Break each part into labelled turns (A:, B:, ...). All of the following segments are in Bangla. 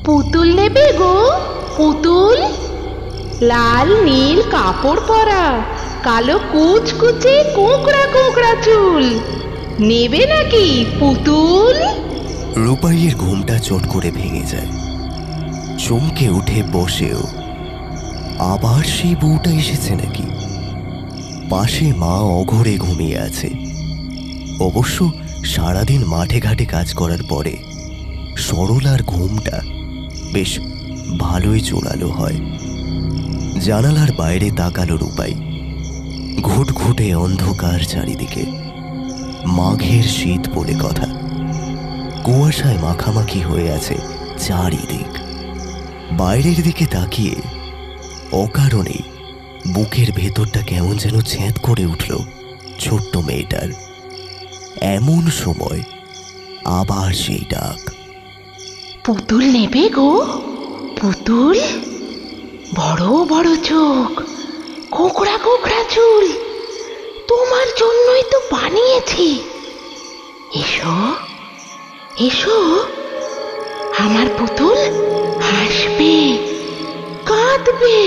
A: পুতুল নেবে গো? পুতুল, লাল নীল কাপড় পরা, কালো কুচকুচে কোঁকড়া কোঁকড়া চুল, নেবে নাকি পুতুল?
B: রূপাইয়ের ঘুমটা চট করে ভেঙে যায়। চমকে উঠে বসেও আবার সেই বউটা এসেছে নাকি? পাশে মা অঘরে ঘুমিয়ে আছে। অবশ্য সারাদিন মাঠে ঘাটে কাজ করার পরে সরলার ঘুমটা বেশ ভালোই জোরালো হয়। জানালার বাইরে তাকালো রূপাই। ঘুটঘুটে অন্ধকার চারিদিকে, মাঘের শীত বলে কথা। কুয়াশায় মাখামাখি হয়ে আছে চারিদিক। বাইরের দিকে তাকিয়ে অকারণেই বুকের ভেতরটা কেমন যেন ছ্যাঁত করে উঠল ছোট্ট মেয়েটার। এমন সময় আবার সেই ডাক,
A: পুতুল নেবে গো? পুতুল, বড় বড় চোখ, কোঁকড়া কোঁকড়া চুল, তোমার জন্যই তো বানিয়েছি। এসো এসো, আমার পুতুল হাসবে, কাঁদবে,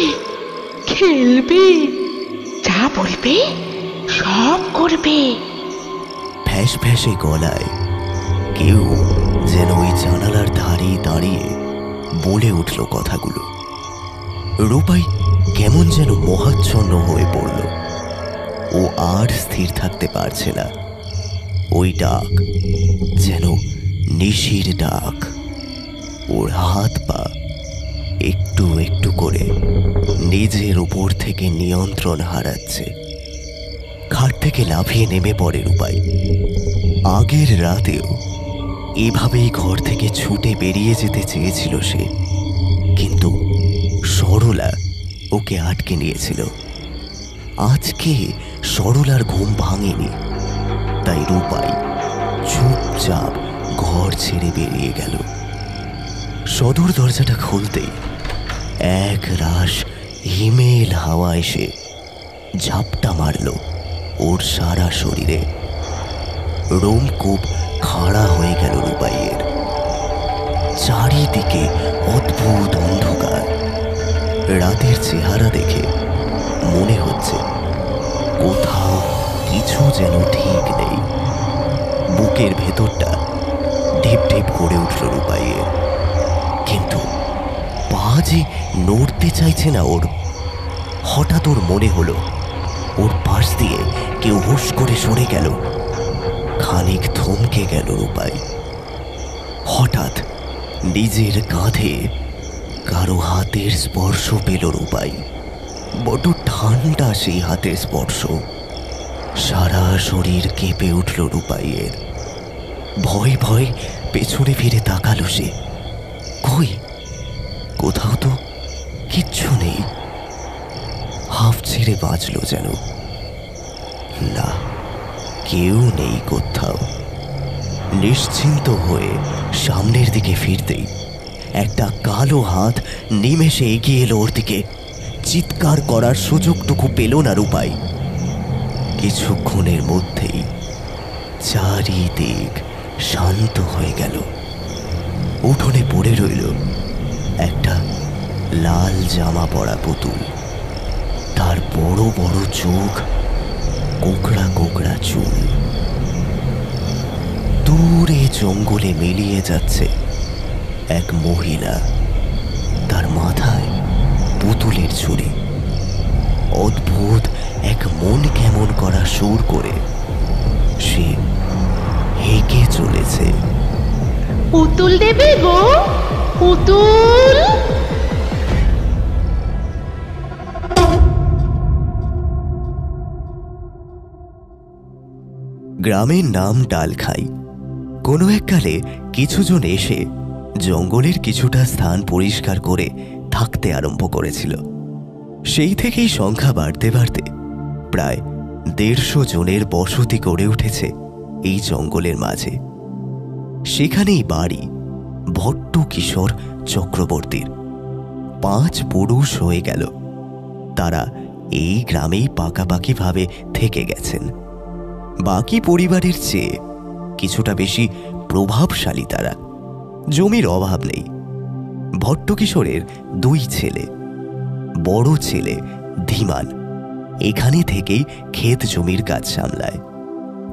A: খেলবে, যা বলবে সব করবে।
B: ফ্যাস ফ্যাসে গলায় কেউ যেন ওই জানালার ধারে দাঁড়িয়ে বলে উঠল কথাগুলো। রূপাই কেমন যেন মোহাচ্ছন্ন হয়ে পড়ল। ও আর স্থির থাকতে পারছে না। ওই ডাক যেন নিশির ডাক। ওর হাত পা একটু একটু করে নিজের উপর থেকে নিয়ন্ত্রণ হারাচ্ছে। খাট থেকে লাফিয়ে নেমে পড়ে রূপাই। আগের রাতেও এভাবেই ঘর থেকে ছুটে বেরিয়ে যেতে চেয়েছিল সে, কিন্তু সরলা ওকে আটকে নিয়েছিল। আজকে সরলার ঘুম ভাঙেনি, তাই রূপাই চুপচাপ ঘর ছেড়ে বেরিয়ে গেল। সদর দরজাটা খুলতেই এক রাশ হিমেল হাওয়া এসে ঝাপটা মারল ওর সারা শরীরে। রোমকূপ খাড়া হয়ে গেল রূপাইয়ের। চারিদিকে অদ্ভুত অন্ধকার। রাতের চেহারা দেখে মনে হচ্ছে কোথাও কিছু যেন ঠিক নেই। বুকের ভেতরটা ঢিপ ঢিপ করে উঠল রূপাইয়ের, কিন্তু পা যে নড়তে চাইছে না ওর। হঠাৎ ওর মনে হলো ওর পাশ দিয়ে কেউ হুশ করে সরে গেল। খানিক থমকে গেল রূপাই। হঠাৎ নিজের কাঁধে কারো হাতের স্পর্শ পেল রূপাই। বড্ড ঠান্ডা সেই হাতের স্পর্শ। সারা শরীর কেঁপে উঠল রূপাইয়ের। ভয় ভয় পেছনে ফিরে তাকালো সে। কই, কোথাও তো কিচ্ছু নেই। হাফ ছেড়ে বাঁচল যেন। না, কেউ নেই কোথাও। নিশ্চিন্ত হয়ে সামনের দিকে ফিরতেই একটা কালো হাত নিমেষে এগিয়ে এলো ওর দিকে। চিৎকার করার সুযোগটুকু পেল না রূপাই। কিছুক্ষণের মধ্যেই চারিদিক শান্ত হয়ে গেল। উঠোনে পড়ে রইল একটা লাল জামা পরা পুতুল। তার বড় বড় চোখ, কোঁকড়া কোঁকড়া চুল। দূরে জঙ্গলে মিলিয়ে যাচ্ছে এক মহিলা। তার মাথায় পুতুলের ছুরি। অদ্ভুত এক মন কেমন করা সুর করে সে হেঁকে চলেছে।
A: পুতুল দেবে গো? পুতুল।
B: গ্রামের নাম ডালখাই। কোনো এককালে কিছুজন এসে জঙ্গলের কিছুটা স্থান পরিষ্কার করে থাকতে আরম্ভ করেছিল। সেই থেকেই সংখ্যা বাড়তে বাড়তে প্রায় 150 জনের বসতি গড়ে উঠেছে এই জঙ্গলের মাঝে। সেখানেই বাড়ি ভট্ট কিশোর চক্রবর্তীর। 5 পুরুষ হয়ে গেল। তারা এই গ্রামেই পাকাপাকিভাবে থেকে গেছেন। বাকি পরিবারের চেয়ে কিছুটা বেশি প্রভাবশালী তারা। জমির অভাব নেই, ভট্টকিশোরের 2 ছেলে। বড় ছেলে ধীমান এখানে থেকেই ক্ষেত জমির কাজ সামলায়।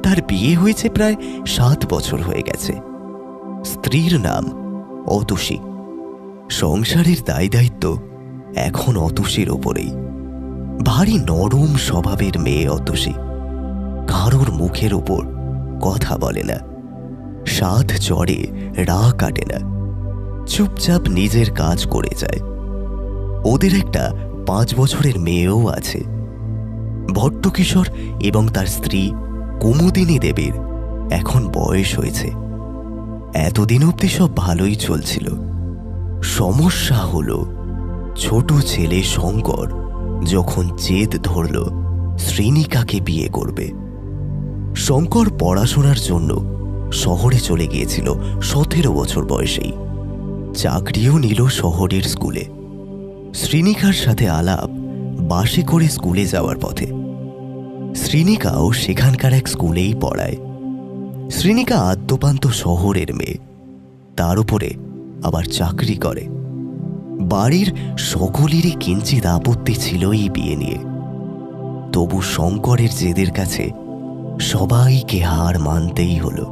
B: তার বিয়ে হয়েছে প্রায় 7 বছর হয়ে গেছে। স্ত্রীর নাম অতসী। সংসারের দায় দায়িত্ব এখন অতসীর ওপরেই। ভারী নরম স্বভাবের মেয়ে অতসী। কারোর মুখের ওপর কথা বলে না, সাধ চড়ে রাগ কাটে না, চুপচাপ নিজের কাজ করে যায়। ওদের একটা 5 বছরের মেয়েও আছে। ভট্টকিশোর এবং তার স্ত্রী কুমুদিনী দেবীর এখন বয়স হয়েছে। এতদিন অবধি সব ভালোই চলছিল। সমস্যা হলো ছোট ছেলে শঙ্কর যখন জেদ ধরল শ্রীনিকাকে বিয়ে করবে। শঙ্কর পড়াশোনার জন্য শহরে চলে গিয়েছিল 17 বছর বয়সেই। চাকরিও নিল শহরের স্কুলে। শ্রীনিকার সাথে আলাপ বাসে করে স্কুলে যাওয়ার পথে। শ্রীনিকাও সেখানকার এক স্কুলেই পড়ায়। শ্রীনিকা আদ্যপান্ত শহরের মেয়ে, তার উপরে আবার চাকরি করে। বাড়ির সকলেরই কিঞ্চিত আপত্তি ছিল এই বিয়ে নিয়ে। তবু শঙ্করের জেদের কাছে সবাইকে হার মানতেই হলো।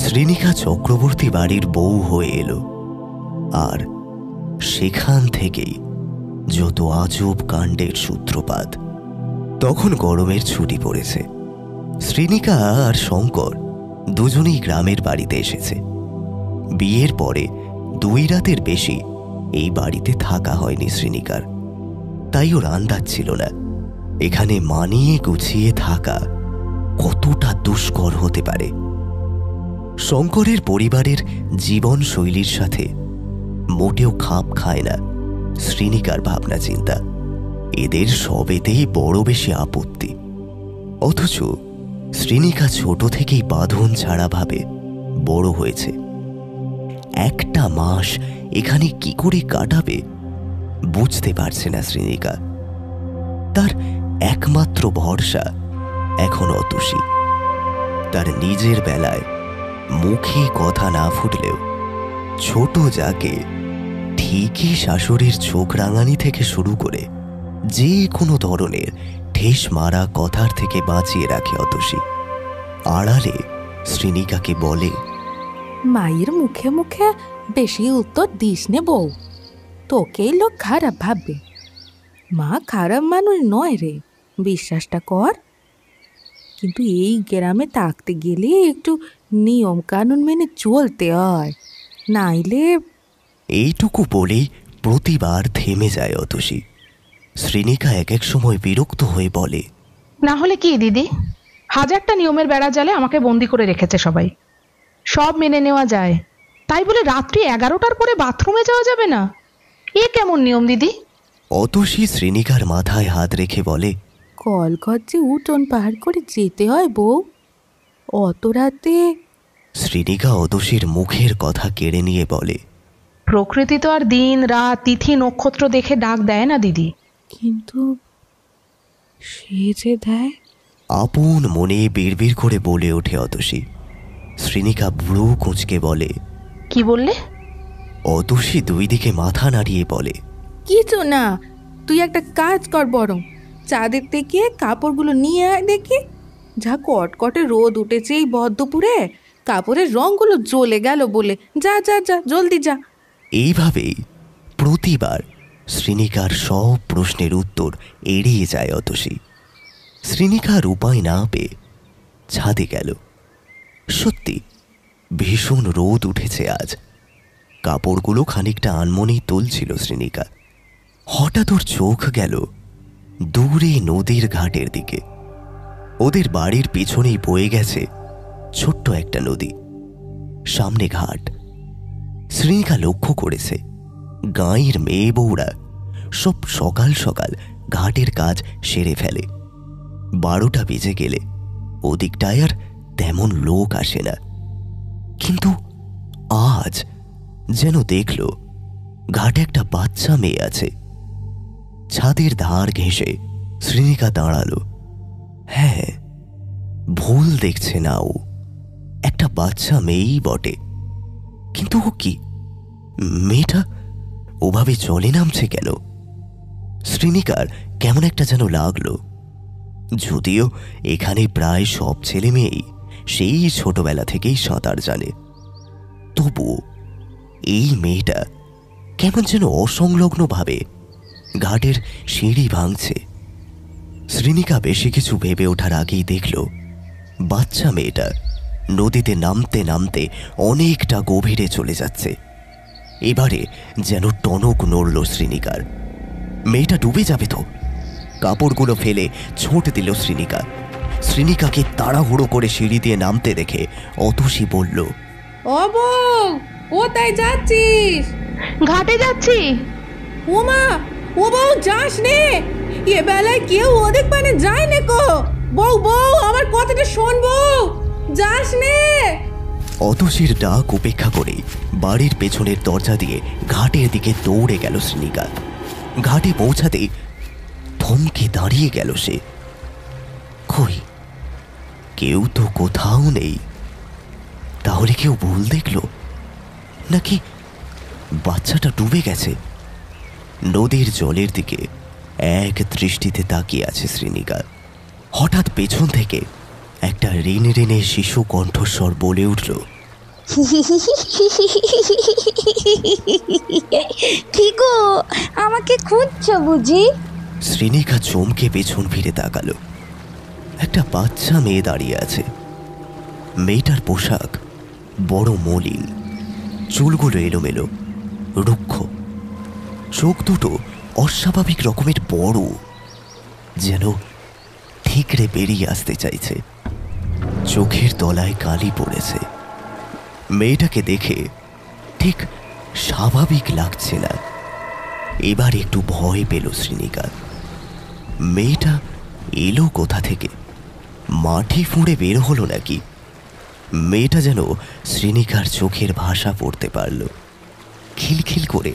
B: শ্রীনিকা চক্রবর্তী বাড়ির বউ হয়ে এলো। আর সেখান থেকেই যত আজব কাণ্ডের সূত্রপাত। তখন গরমের ছুটি পড়েছে। শ্রীনিকা আর শঙ্কর দুজনেই গ্রামের বাড়িতে এসেছে। বিয়ের পরে 2 রাতের বেশি এই বাড়িতে থাকা হয়নি শ্রীনিকার। তাই ওর আন্দাজ ছিল না এখানে মানিয়ে গুছিয়ে থাকা কতটা দুষ্কর হতে পারে। শঙ্করের পরিবারের জীবনশৈলীর সাথে মোটেও খাপ খায় না শ্রীনিকার ভাবনা চিন্তা। এদের সবেতেই বড় বেশি আপত্তি। অথচ শ্রীনিকা ছোট থেকেই বাঁধন ছাড়া ভাবে বড় হয়েছে। একটা মাস এখানে কি করে কাটাবে বুঝতে পারছে না শ্রীনিকা। তার একমাত্র ভরসা এখন অতসী। তার নিজের বেলায় মুখে কথা না ফুটলেও ছোট যাকে ঠিকই শাশুড়ির চোখ রাঙানি থেকে শুরু করে যে কোনো ধরনের ঠেস মারা কথার থেকে বাঁচিয়ে রাখে অতসী। আড়ালে শ্রীনিকাকে বলে,
C: মায়ের মুখে মুখে বেশি উত্তর দিস নে বউ, তোকেই লোক খারাপ ভাববে। মা খারাপ মানুষ নয় রে, বিশ্বাসটা কর। কিন্তু এই গ্রামে থাকতে গেলে একটু নিয়ম কানুন মেনে চলতে হয়, নাইলে।
B: এইটুকু বলেই প্রতিবার থেমে যায় অতসী। শ্রীনিকা এক এক সময় বিরক্ত হয়ে বলে,
A: না হলে কি দিদি, 1000টা নিয়মের বেড়া জালে আমাকে বন্দি করে রেখেছে সবাই। সব মেনে নেওয়া যায়, তাই বলে রাত্রি 11টার পরে বাথরুমে যাওয়া যাবে না? এ কেমন নিয়ম দিদি?
B: অতসী শ্রীনিকার মাথায় হাত রেখে বলে,
C: কলগজ্জে উঠোন পাহাড় করে যেতে হয় বউ, অত রাতে।
B: শ্রীনিকা অতসীর মুখের কথা কেড়ে নিয়ে বলে,
A: প্রকৃতি তো আর দিন রাত তিথি নক্ষত্র দেখে ডাক দেয় না দিদি।
C: কিন্তু সে যে দেয়।
B: আপন মনে বিড়বিড় করে বলে ওঠে অতসী। শ্রীনিকা ভ্রু কুঁচকে বলে,
A: কি বললে?
B: অতসী 2 দিকে মাথা নাড়িয়ে বলে,
C: কিছু না, তুই একটা কাজ কর, বরং চাঁদের থেকে কাপড়গুলো নিয়ে আয় দেখি। যা কটকটে রোদ উঠেছে এই বদ্ধপুরে, কাপড়ের রঙগুলো জ্বলে গেল বলে। যা যা যা, জলদি যা।
B: এইভাবেই প্রতিবার শ্রীনিকার সব প্রশ্নের উত্তর এড়িয়ে যায় অতসী। শ্রীনিকার উপায় না পেয়ে ছাদে গেল। সত্যি ভীষণ রোদ উঠেছে আজ। কাপড়গুলো খানিকটা আনমনেই তুলছিল শ্রীনিকা। হঠাৎ ওর চোখ গেল দূরে নদীর ঘাটের দিকে। ওদের বাড়ির পিছনেই বয়ে গেছে ছোট্ট একটা নদী, সামনে ঘাট। শ্রীনিকা লক্ষ্য করেছে গাঁয়ের মেয়ে বউরা সব সকাল সকাল ঘাটের কাজ সেরে ফেলে। 12টা বেজে গেলে ওদিকটায় আর তেমন লোক আসে না। কিন্তু আজ যেন দেখল ঘাটে একটা বাচ্চা মেয়ে আছে। ছাদের ধার ঘেঁষে শ্রীনিকা দাঁড়ালো। হ্যাঁ, ভুল দেখছে না ও, একটা বাচ্চা মেয়েই বটে। কিন্তু ও কি? মেয়েটা ওভাবে জলে নামছে কেন? শ্রীনিকার কেমন একটা যেন লাগলো। যদিও এখানে প্রায় সব ছেলে মেয়েই সেই ছোটবেলা থেকেই সাঁতার জানে, তবুও এই মেয়েটা কেমন যেন অসংলগ্নভাবে ঘাটের সিঁড়ি ভাঙছে। শ্রীনিকা বেশি কিছু ভেবে ওঠার আগেই দেখল বাচ্চা মেয়েটা নদীতে নামতে নামতে অনেকটা গভীরে চলে যাচ্ছে। এবারে যেন টনক নড়ল শ্রীনিকার। মেয়েটা ডুবে যাবে তো। কাপড়গুলো ফেলে ছোট দিল শ্রীনিকা। শ্রীনিকাকে তাড়াহুড়ো করে সিঁড়ি দিয়ে নামতে দেখে অতসী বলল,
C: ও বউ, কোথায় যাচ্ছিস?
A: ঘাটে যাচ্ছি।
C: ওমা, ও বউ, যাস নে, এ বেলায় কেউ ওদের পানে যায় না কো। বউ বউ, আমার কথাটা শোন বউ, যাস নে।
B: অতসীর ডাক উপেক্ষা করে বাড়ির পেছনের দরজা দিয়ে ঘাটের দিকে দৌড়ে গেল শ্রীনিকা। ঘাটে পৌঁছাতেই থমকে দাঁড়িয়ে গেল সে। কই, কেউ তো কোথাও নেই। তাহলে কেউ ভুল দেখল নাকি বাচ্চাটা ডুবে গেছে? নদীর জলের দিকে এক দৃষ্টিতে তাকিয়ে আছে শ্রীনিকা। হঠাৎ পেছন থেকে একটা ঋণ ঋণে শিশু কণ্ঠস্বর বলে উঠল,
D: কি গো, আমাকে খুঁজছো বুঝি?
B: শ্রীনিকা চমকে পেছন ফিরে তাকালো। একটা বাচ্চা মেয়ে দাঁড়িয়ে আছে। মেয়েটার পোশাক বড় মলিন, চুলগুলো এলোমেলো, রুক্ষ, চোখ দুটো অস্বাভাবিক রকমের বড়, যেন ঠিকরে বেরিয়ে আসতে চাইছে। চোখের তলায় কালি পড়েছে। মেয়েটাকে দেখে ঠিক স্বাভাবিক লাগছে না। এবার একটু ভয় পেল শ্রীনিকা। মেয়েটা এলো কোথা থেকে? মাটি ফুঁড়ে বের হলো নাকি? মেয়েটা যেন শ্রীনিকার চোখের ভাষা পড়তে পারল। খিলখিল করে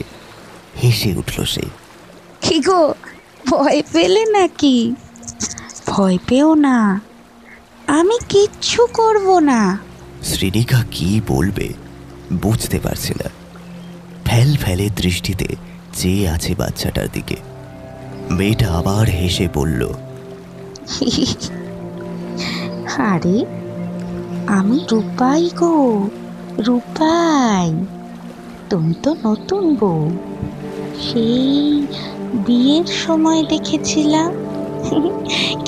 B: হেসে উঠল সে।
D: কি গো, ভয় পেলে নাকি? ভয় পেও না, আমি কিচ্ছু করব না।
B: শ্রীনিকা কি বলবে বুঝতে পারছে না। ফেল ফেলে দৃষ্টিতে চেয়ে আছে বাচ্চাটার দিকে। মেয়েটা আবার হেসে বলল,
D: আরে, আমি রূপাই গো, রূপাই। তুমি তো নতুন বউ, সেই বিয়ের সময় দেখেছিলাম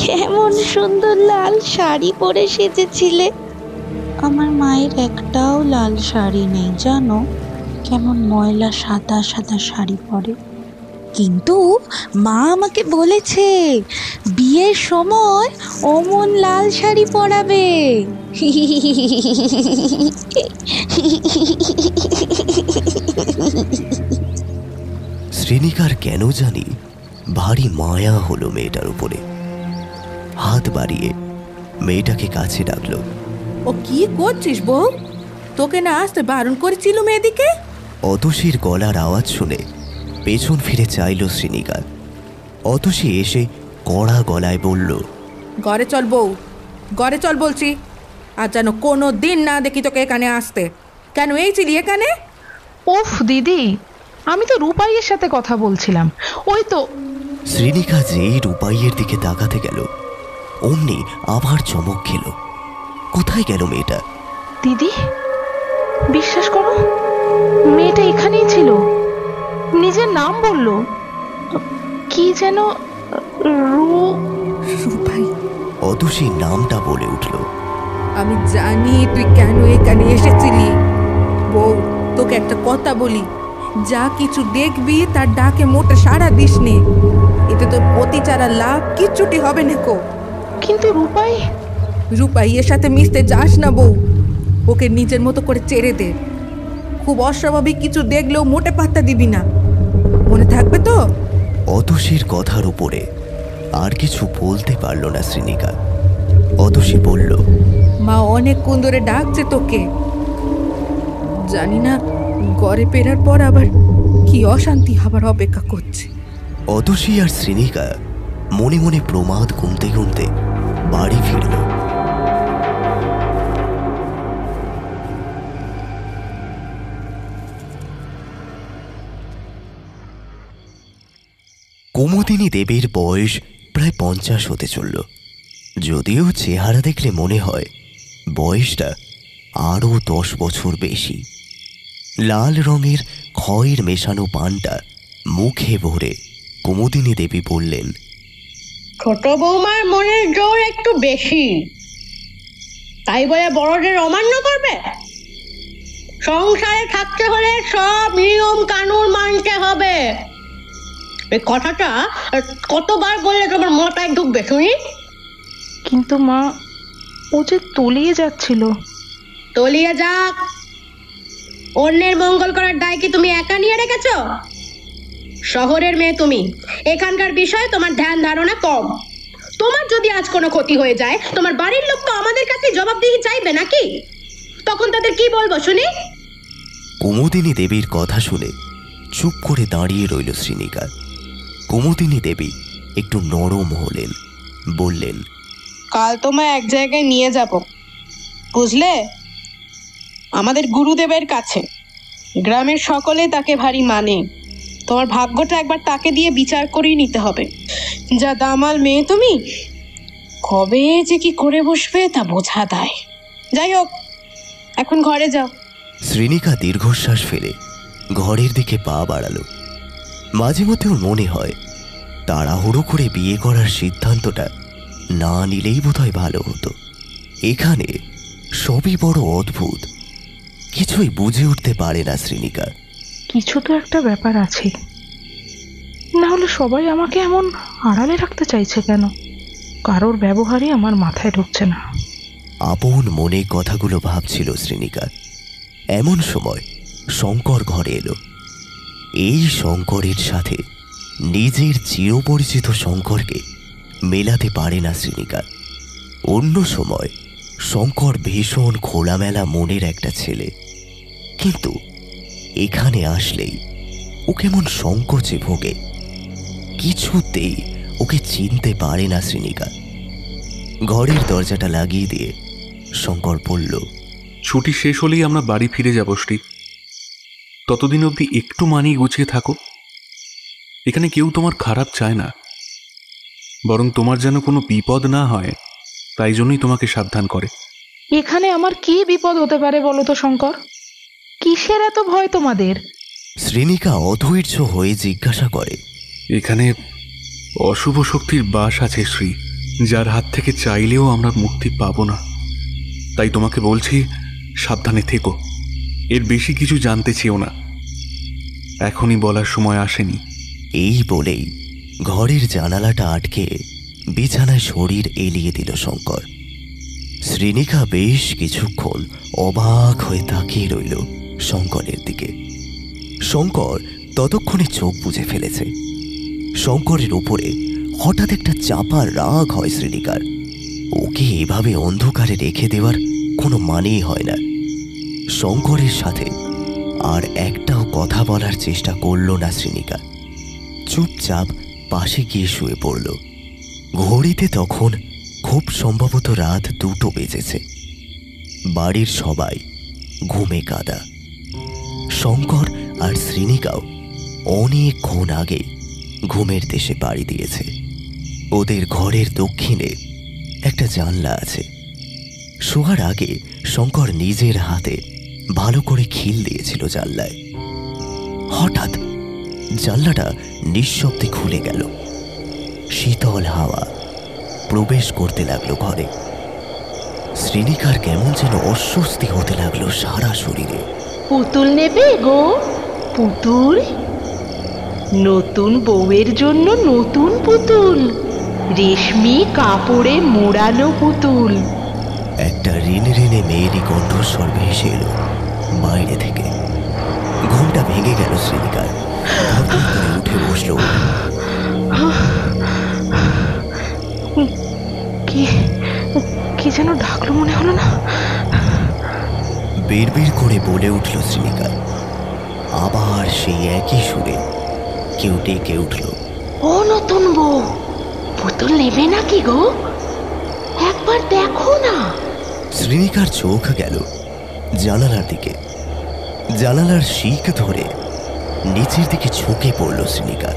D: কেমন সুন্দর লাল শাড়ি পরে সেজেছিলে। আমার মায়ের একটাও লাল শাড়ি নেই জানো, কেমন ময়লা সাদা সাদা শাড়ি পরে। কিন্তু মা আমাকে বলেছে বিয়ের সময় অমন লাল শাড়ি পরাবে।
B: শ্রীনিকার কেন জানি ভারী মায়া হলো মেয়েটার উপরে। হাত বাড়িয়ে মেয়েটাকে কাছে ডাকলো।
C: ও কি করছিস বউ? তোকে না আসতে বারণ করেছিল মেয়েদিকে?
B: অতসীর গলার আওয়াজ শুনে পেছন ফিরে চাইল শ্রীনিকা। অতসী এসে কড়া গলায় বলল,
C: ঘরে চল বউ, ঘরে চল বলছি। আর যেন কোনো দিন না দেখি তোকে এখানে আসতে। কেন এইছিলি এখানে?
A: ওফ দিদি, আমি তো রূপাইয়ের সাথে কথা বলছিলাম। ওই তো।
B: শ্রীনিকা যেই রূপাইয়ের দিকে তাকাতে গেল অমনি আবার চমক খেল। কোথায় গেল মেয়েটা?
A: দিদি, বিশ্বাস করো, মেয়েটা এখানেই ছিল। নিজের নাম বলল, কি যেন
C: রূপাই।
B: অতসী নামটা বলে উঠল।
C: আমি জানি তুই কেন এখানে এসেছিলি। বউ, তোকে একটা কথা বলি, যা কিছু দেখবি তার ডাকে মোটে সাড়া দিস নে। এতে তোর পতি ছাড়া লাভ কিচ্ছুটি হবে না কো।
A: কিন্তু রূপাই।
C: রূপাই এর সাথে মিশতে যাস না বউ, ওকে নিজের মতো করে ছেড়ে দে। খুব অস্বাভাবিক কিছু দেখলেও মোটে পাত্তা দিবি না, মনে থাকবে তো?
B: অতসীর কথার উপরে আর কিছু বলতে পারল না শ্রীনিকা। অতসী বলল,
C: মা অনেকক্ষণ ধরে ডাকছে তোকে। জানি না ঘরে ফেরার পর আবার কি অশান্তি হবার অপেক্ষা করছে।
B: অতসী আর শ্রীনিকা মনে মনে প্রমাদ গুনতে গুনতে বাড়ি ফিরল। কুমুদিনী দেবীর বয়স প্রায় 50 হতে চলল, যদিও চেহারা দেখলে মনে হয় বয়সটা আরও 10 বছর বেশি। লাল রঙের খয়ের মেশানো পানটা মুখে ভরে কুমুদিনী দেবী বললেন,
E: ছোট বৌমার মনের জোর একটু বেশি, তাই বলে বড়দের অমান্য করবে? সংসারে থাকতে হলে সব নিয়ম কানুন মানতে হবে। এই কথাটা কতবার বললে তোমার মাথায় ঢুকবে শুনি?
A: কিন্তু মা, ও যে তলিয়ে যাচ্ছিল।
E: তলিয়ে যাক, অন্যের মঙ্গল করার দায় কি তুমি একা নিয়ে রেখেছো? শহরের মেয়ে তুমি, এখানকার বিষয়ে তোমার ধ্যান ধারণা কম। তোমার যদি আজ কোনো ক্ষতি হয়ে যায়, তোমার বাড়ির লোক তো আমাদের কাছে জবাবদিহি চাইবে নাকি? তখন তাদের কি বলবো শুনি?
B: কুমুদিনী দেবীর কথা শুনে চুপ করে দাঁড়িয়ে রইল শ্রীনিকা। কুমুদিনী দেবী একটু নরম হলেন, বললেন,
F: কাল তোমায় এক জায়গায় নিয়ে যাব, বুঝলে? আমাদের গুরুদেবের কাছে। গ্রামের সকলে তাকে ভারী মানে। তোমার ভাগ্যটা একবার তাকে দিয়ে বিচার করেই নিতে হবে। যা দামাল মেয়ে তুমি, কবে যে কি করে বসবে তা বোঝা দায়। যাই হোক, এখন ঘরে যাও।
B: শ্রীনিকা দীর্ঘশ্বাস ফেলে ঘরের দিকে পা বাড়ালো। মাঝে মধ্যে ওর মনে হয় তাড়াহুড়ো করে বিয়ে করার সিদ্ধান্তটা না নিলেই বোধহয় ভালো হতো। এখানে সবই বড় অদ্ভুত, কিছুই বুঝে উঠতে পারে না শ্রীনিকা।
A: কিছু তো একটা ব্যাপার আছে, না হলে সবাই আমাকে এমন আড়ালে রাখতে চাইছে কেন? কারোর ব্যবহারই আমার মাথায় ঢুকছে না।
B: আপন মনে কথাগুলো ভাবছিল শ্রীনিকা। এমন সময় শঙ্কর ঘরে এলো। এই শঙ্করের সাথে নিজের চিরপরিচিত শঙ্করকে মেলাতে পারে না শ্রীনিকা। অন্য সময় শঙ্কর ভীষণ খোলামেলা মনের একটা ছেলে, কিন্তু এখানে আসলেই ও কেমন সংকোচে ভোগে। কিছুতেই ওকে চিনতে পারে না শ্রীনিকা। ঘরের দরজাটা লাগিয়ে দিয়ে শঙ্কর বলল,
G: ছুটি শেষ হলেই আমরা বাড়ি ফিরে যাব শ্রী। ততদিন অবধি একটু মানিয়ে গুছিয়ে থাকো। এখানে কেউ তোমার খারাপ চায় না, বরং তোমার যেন কোনো বিপদ না হয় তাই জন্যই তোমাকে সাবধান করে।
A: এখানে আমার কি বিপদ হতে পারে বলো তো শঙ্কর? কিসের এত ভয় তোমাদের?
B: শ্রীনিকা অধৈর্য হয়ে জিজ্ঞাসা করে,
G: এখানে অশুভ শক্তির বাস আছে শ্রী, যার হাত থেকে চাইলেও আমরা মুক্তি পাবো না। তাই তোমাকে বলছি, সাবধানে থেকো। এর বেশি কিছু জানতে চেও না, এখনই বলার সময় আসেনি।
B: এই বলেই ঘরের জানালাটা আটকে বিছানায় শরীর এলিয়ে দিল শঙ্কর। শ্রীনিকা বেশ কিছুক্ষণ অবাক হয়ে তাকিয়ে রইল শঙ্করের দিকে। শঙ্কর ততক্ষণে চোখ বুজে ফেলেছে। শঙ্করের উপরে হঠাৎ একটা চাপা রাগ হয় শ্রীনিকার। ওকে এভাবে অন্ধকারে রেখে দেওয়ার কোনো মানেই হয় না। শঙ্করের সাথে আর একটাও কথা বলার চেষ্টা করল না শ্রীনিকা। চুপচাপ পাশে গিয়ে শুয়ে পড়ল। ঘড়িতে তখন খুব সম্ভবত রাত 2টো বেজেছে। বাড়ির সবাই ঘুমে কাঁদা। শঙ্কর আর শ্রীনিকাও অনেকক্ষণ আগে ঘুমের দেশে পাড়ি দিয়েছে। ওদের ঘরের দক্ষিণে একটা জানলা আছে। শোয়ার আগে শঙ্কর নিজের হাতে ভালো করে খিল দিয়েছিল জানলায়। হঠাৎ জানলাটা নিঃশব্দে খুলে গেল। শীতল হাওয়া প্রবেশ করতে লাগলো ঘরে। শ্রীনিকার কেমন যেন অস্বস্তি হতে লাগলো সারা শরীরে।
A: পুতুল নেবে গো? পুতুল? নতুন বউয়ের জন্য নতুন পুতুল, রেশমি কাপড়ে মোড়ানো পুতুল।
B: একটা ঋণে ঋণে মেয়েরই কণ্ঠস্বর ভেসে এলো বাইরে থেকে। ঘুমটা ভেঙে গেল শ্রীনিকার। ধরপড় করে উঠে বসলো।
A: কি যেন ডাকলো মনে হলো না?
B: বিড়বিড় করে বলে উঠল শ্রীনিকা। আবার সেই একই সুরে কেউ ডেকে উঠল,
A: ও নতুন বউ, পুতুল নেবে নাকি গো? একবার দেখো না।
B: শ্রীনিকার চোখ গেল জানালার দিকে। জানালার শিক ধরে নিচের দিকে ঝুঁকে পড়ল শ্রীনিকা।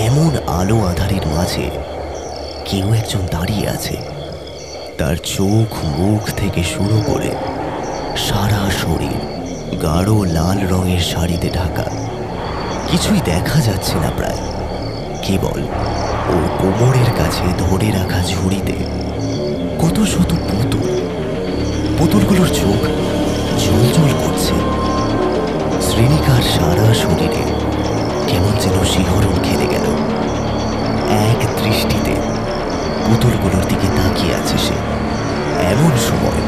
B: এমন আলো আঁধারের মাঝে কেউ একজন দাঁড়িয়ে আছে। তার চোখ মুখ থেকে শুরু করে সারা শরীর গাঢ় লাল রঙের শাড়িতে ঢাকা। কিছুই দেখা যাচ্ছে না প্রায়, কেবল ওর কোমরের কাছে ধরে রাখা ঝুড়িতে কত শত পুতুল। পুতুলগুলোর চোখ জ্বলজ্বল করছে। শ্রীনিকার সারা শরীরে কেমন যেন শিহরণ খেলে গেল। এক দৃষ্টিতে পুতুলগুলোর দিকে তাকিয়ে আছে সে। এমন সময়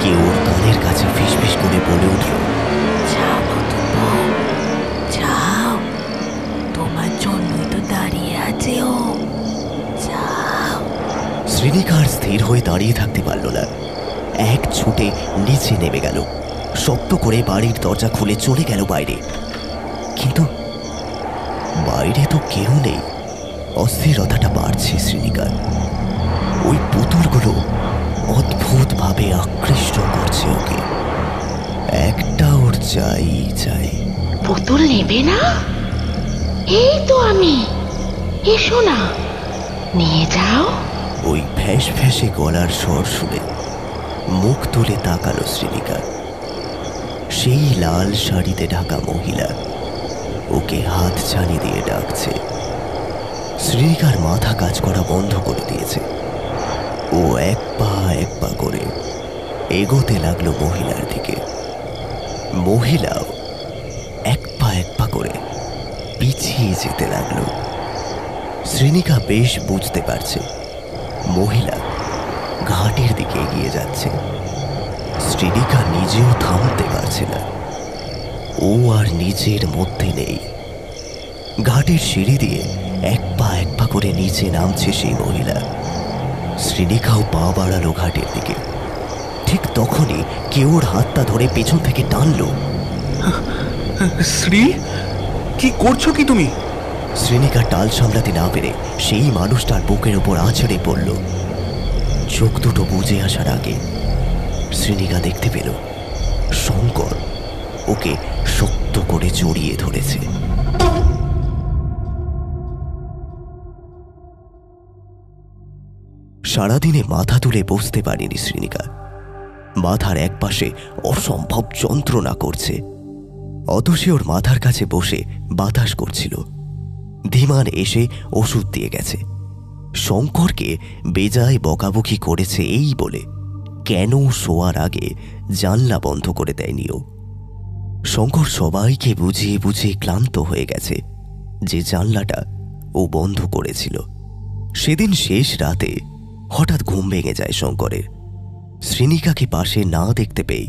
B: কেউ ওর কানের কাছে ফিসফিস করে বলে উঠল,
C: যাও নতুন বউ, যাও, তোমার জন্যই তো দাঁড়িয়ে আছে ও, যাও।
B: শ্রীনিকার স্থির হয়ে দাঁড়িয়ে থাকতে পারল না। এক ছুটে নিচে নেমে গেল। শব্দ করে বাড়ির দরজা খুলে চলে গেল বাইরে। কিন্তু বাইরে তো কেউ নেই। অস্থিরতাটা বাড়ছে শ্রীনিকার। ওই পুতুলগুলো অদ্ভুতভাবে আকৃষ্ট করছে ওকে। একটা ওর চাই চাই।
A: পুতুল নেবে না? এই তো আমি, এসো না, নিয়ে যাও।
B: ওই ফ্যাঁস ফ্যাঁসে গলার স্বর শুনে মুখ তুলে তাকালো শ্রীনিকা। সেই লাল শাড়িতে ঢাকা মহিলা ওকে হাত ছানি দিয়ে ডাকছে। শ্রীনিকার মাথা কাজ করা বন্ধ করে দিয়েছে। ও এক পা করে এগোতে লাগলো মহিলার দিকে। মহিলাও এক পা করে পিছিয়ে যেতে লাগলো। শ্রীনিকা বেশ বুঝতে পারছে মহিলা ঘাটের দিকে এগিয়ে যাচ্ছে। শ্রীনিকা নিজেও থামতে পারছে না। ও আর নিজের মধ্যে নেই। ঘাটের সিঁড়ি দিয়ে এক পা করে নিচে নামছে সেই মহিলা। শ্রীনিকাও পা বাড়ালো ঘাটের দিকে। ঠিক তখনই কেউ ওর হাতটা ধরে পেছন থেকে টানলো।
G: শ্রী, কি করছো কি তুমি?
B: শ্রীনিকা টাল সামলাতে না পেরে সেই মানুষটার বুকের উপর আছড়ে পড়ল। চোখ দুটো বুজে আসার আগে শ্রীনিকা দেখতে পেল শঙ্কর ওকে শক্ত করে জড়িয়ে ধরেছে। সারাদিনে মাথা তুলে বসতে পারেনি শ্রীনিকা। মাথার এক পাশে অসম্ভব যন্ত্রণা করছে। অত সে ওর মাথার কাছে বসে বাতাস করছিল। ধীমান এসে ওষুধ দিয়ে গেছে। শঙ্করকে বেজায় বকাবকি করেছে এই বলে কেন শোয়ার আগে জানলা বন্ধ করে দেয়নি ও। শঙ্কর সবাইকে বুঝিয়ে বুঝিয়ে ক্লান্ত হয়ে গেছে যে জানলাটা ও বন্ধ করেছিল। সেদিন শেষ রাতে হঠাৎ ঘুম ভেঙে যায় শঙ্করের। শ্রীনিকাকে পাশে না দেখতে পেয়ে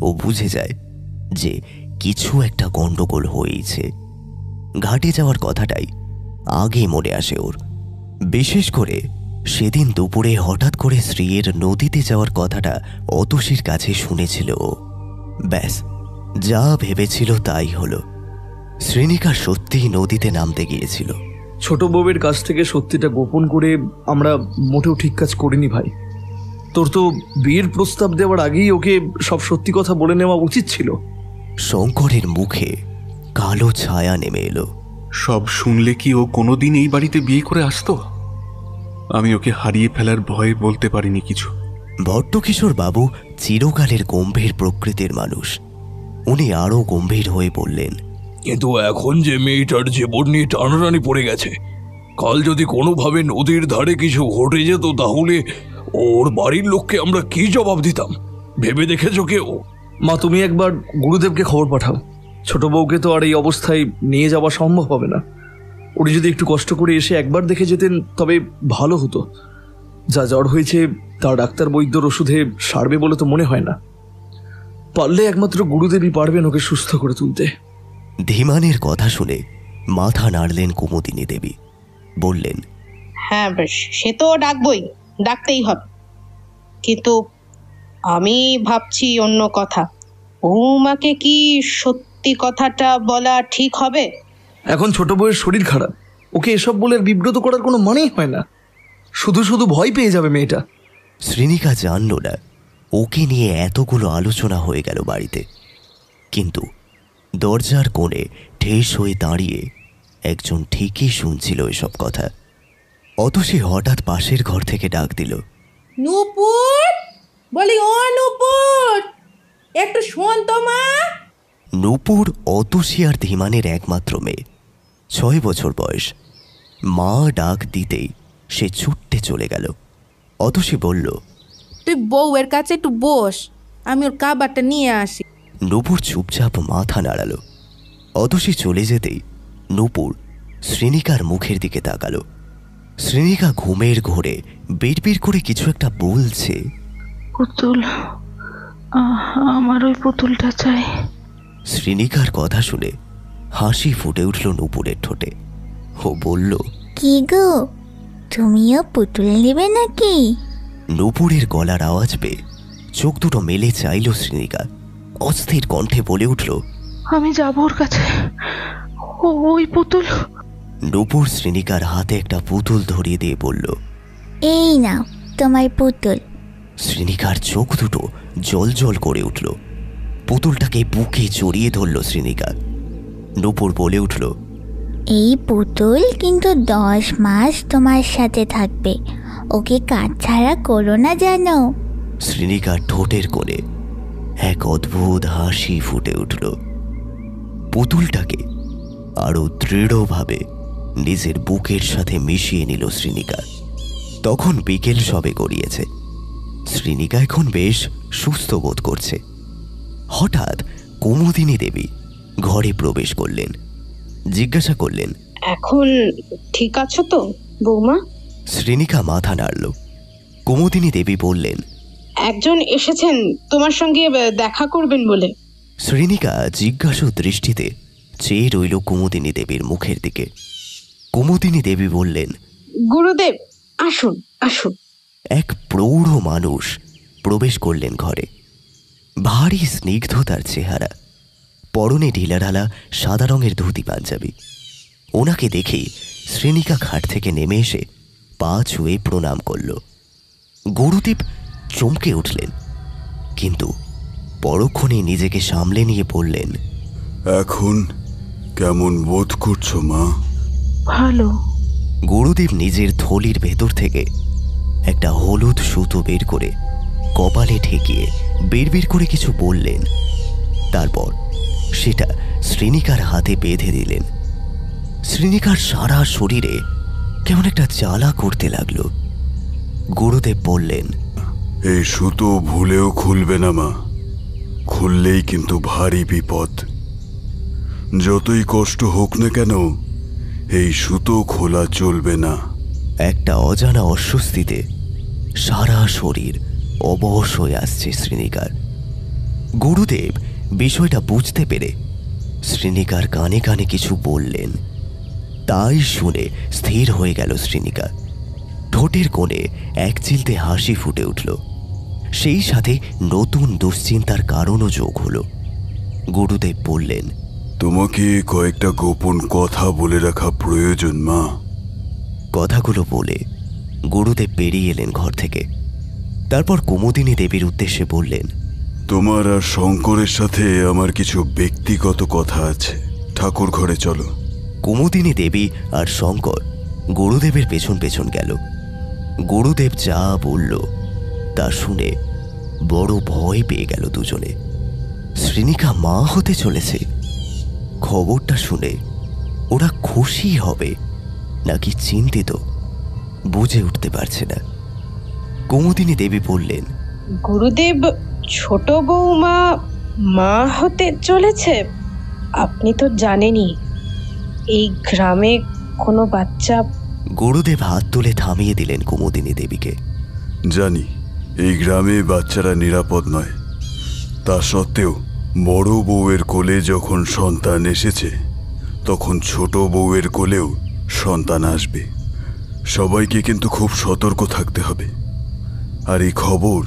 B: ও বুঝে যায় যে কিছু একটা গন্ডগোল হয়েছে। ঘাটে যাওয়ার কথাটাই আগে মনে আসে ওর। বিশেষ করে সেদিন দুপুরে হঠাৎ করে স্ত্রীর নদীতে যাওয়ার কথাটা অতসীর কাছে শুনেছিল ও। ব্যাস, যা ভেবেছিল তাই হলো। শ্রীনিকা সত্যিই নদীতে নামতে গিয়েছিল।
H: ছোট বউয়ের কাছ থেকে সত্যিটা গোপন করে আমরা মোটেও ঠিক কাজ করিনি ভাই। তোর তো বিয়ের প্রস্তাব দেওয়ার আগেই ওকে সব সত্যি কথা বলে নেওয়া উচিত ছিল।
B: শঙ্করের মুখে কালো ছায়া নেমে এলো।
G: সব শুনলে কি ও কোনোদিন এই বাড়িতে বিয়ে করে আসতো? আমি ওকে হারিয়ে ফেলার ভয়ে বলতে পারিনি কিছু।
B: ভট্টকিশোর বাবু চিরকালের গম্ভীর প্রকৃতির মানুষ। উনি আরো গম্ভীর হয়ে বললেন,
I: কিন্তু এখন যে মেয়েটার জীবন নিয়ে টানাটানি পড়ে গেছে, কাল যদি কোনোভাবে নদীর ধারে কিছু ঘটে যেত তাহলে ওর বাড়ির লোককে আমরা কি জবাব দিতাম? ভেবে দেখেছো কেউ?
H: মা, তুমি একবার গুরুদেবকে খবর পাঠাও। ছোট বউকে তো আর এই অবস্থায় নিয়ে যাওয়া সম্ভব হবে না। উনি যদি একটু কষ্ট করে এসে একবার দেখে যেতেন তবে ভালো হতো। যা জ্বর হয়েছে তার ডাক্তার বৈদ্যর ওষুধে সারবে বলে তো মনে হয় না। পারলে একমাত্র গুরুদেবই পারবেন ওকে সুস্থ করে তুলতে।
B: ধীমানের কথা শুনে মাথা নাড়লেন কুমুদিনী দেবী। বললেন,
F: হ্যাঁ বেশ, সে তো ডাকবই, ডাকতেই হবে। কিন্তু আমি ভাবছি অন্য কথা। বৌমাকে কি সত্যি কথাটা বলা ঠিক হবে?
H: এখন ছোট বউয়ের শরীর খারাপ, ওকে এসব বলে বিব্রত করার কোনো মানেই হয় না। শুধু শুধু ভয় পেয়ে যাবে মেয়েটা।
B: শ্রীনিকা জানল না ওকে নিয়ে এতগুলো আলোচনা হয়ে গেল বাড়িতে। কিন্তু দরজার কোণে ঠেস হয়ে দাঁড়িয়ে একজন ঠিকই শুনছিল এসব কথা। অতসী হঠাৎ পাশের ঘর থেকে ডাক দিল,
C: নূপুর, বলি ও নূপুর, একটু শোন তো মা।
B: নূপুর অতসী আর ধীমানের একমাত্র মেয়ে, 6 বছর বয়স। মা ডাক দিতেই সে ছুটতে চলে গেল। অতসী বলল,
C: তুই বউয়ের কাছে একটু বস, আমি ওর খাবারটা নিয়ে আসি।
B: নূপুর চুপচাপ মাথা নাড়ালো। অতসী চলে যেতেই নূপুর শ্রীনিকার মুখের দিকে তাকালো। শ্রীনিকা ঘুমের ঘোরে বিড়বিড় করে কিছু একটা বলছে।
A: পুতুল, আমার ওই পুতুলটা চাই।
B: শ্রীনিকার কথা শুনে হাসি ফুটে উঠল নূপুরের ঠোঁটে। ও বলল,
D: কি গো, তুমিও পুতুল নেবে নাকি?
B: নূপুরের গলার আওয়াজ পেয়ে চোখ দুটো মেলে চাইল শ্রীনিকা। অস্থির কণ্ঠে বলে উঠল,
A: আমি যাব ওর কাছে, ওই পুতুল।
B: নূপুর শ্রীনিকার হাতে একটা পুতুল ধরিয়ে দিয়ে বলল,
D: এই নাও তোমার পুতুল।
B: শ্রীনিকার চোখ দুটো জল জল করে উঠল। পুতুলটাকে বুকে জড়িয়ে ধরল শ্রীনিকা। নূপুর বলে উঠল,
D: এই পুতুল কিন্তু 10 মাস তোমার সাথে থাকবে, ওকে কাটছাড়া করো না জানো।
B: শ্রীনিকার ঠোঁটের কোণে এক অদ্ভুত হাসি ফুটে উঠল। পুতুলটাকে আরো দৃঢ়ভাবে নিজের বুকের সাথে মিশিয়ে নিল শ্রীনিকা। তখন বিকেল সবে গড়িয়েছে। শ্রীনিকা এখন বেশ সুস্থ বোধ করছে। হঠাৎ কুমুদিনী দেবী ঘরে প্রবেশ করলেন। জিজ্ঞাসা করলেন,
F: এখন ঠিক আছো তো বৌমা?
B: শ্রীনিকা মাথা নাড়ল। কুমুদিনী দেবী বললেন,
F: একজন এসেছেন তোমার সঙ্গে দেখা করবেন বলে।
B: শ্রীনিকা জিজ্ঞাসু দৃষ্টিতে চেয়ে রইল কুমুদিনী দেবীর মুখের দিকে। কুমুদিনী দেবী বললেন,
F: গুরুদেব আসুন আসুন।
B: এক প্রৌঢ় মানুষ প্রবেশ করলেন ঘরে। ভারী স্নিগ্ধতার চেহারা, পরনে ঢিলাঢালা সাদা রঙের ধুতি পাঞ্জাবি। ওনাকে দেখেই শ্রীনিকা খাট থেকে নেমে এসে পা ছুঁয়ে প্রণাম করল। গুরুদেব চমকে উঠলেন, কিন্তু পরক্ষণে নিজেকে সামলে নিয়ে বললেন,
J: এখন কেমন বোধ করছো মা?
A: ভালো।
B: গুরুদেব নিজের থলির ভেতর থেকে একটা হলুদ সুতো বের করে কপালে ঠেকিয়ে বিড়বিড় করে কিছু বললেন। তারপর সেটা শ্রীনিকার হাতে বেঁধে দিলেন। শ্রীনিকার সারা শরীরে কেমন একটা জ্বালা করতে লাগলো। গুরুদেব বললেন,
J: এই সুতো ভুলেও খুলবে না মা, খুললেই কিন্তু ভারী বিপদ। যতই কষ্ট হোক না কেন এই সুতো খোলা চলবে না।
B: একটা অজানা অস্বস্তিতে সারা শরীর অবশ হয়ে আসছে শ্রীনিকার। গুরুদেব বিষয়টা বুঝতে পেরে শ্রীনিকার কানে কানে কিছু বললেন। তাই শুনে স্থির হয়ে গেল শ্রীনিকা। ঠোঁটের কোণে এক চিলতে হাসি ফুটে উঠল। সেই সাথে নতুন দুশ্চিন্তার কারণও যোগ হলো। গুরুদেব বললেন,
J: তোমাকে কয়েকটা গোপন কথা বলে রাখা প্রয়োজন মা।
B: কথাগুলো বলে গুরুদেব বেরিয়ে এলেন ঘর থেকে। তারপর কুমুদিনী দেবীর উদ্দেশ্যে বললেন,
J: তোমার আর শঙ্করের সাথে আমার কিছু ব্যক্তিগত কথা আছে, ঠাকুর ঘরে চলো।
B: কুমুদিনী দেবী আর শঙ্কর গুরুদেবের পেছন পেছন গেল। গুরুদেব যা বলল তা শুনে বড় ভয় পেয়ে গেল দুজনে। শ্রীনিকা মা হতে চলেছে। খবরটা শুনে ওরা খুশি হবে নাকি চিন্তিত বুঝে উঠতে পারছে না। কুমুদিনী দেবী বললেন,
F: গুরুদেব, ছোট বৌমা মা হতে চলেছে। আপনি তো জানেনই এই গ্রামে কোনো বাচ্চা।
B: গুরুদেব হাত তুলে থামিয়ে দিলেন কুমুদিনী দেবীকে।
J: জানি এই গ্রামে বাচ্চারা নিরাপদ নয়, তা সত্ত্বেও বড় বউয়ের কোলে যখন সন্তান এসেছে তখন ছোট বউয়ের কোলেও সন্তান আসবে। সবাইকে কিন্তু খুব সতর্ক থাকতে হবে। আর এই খবর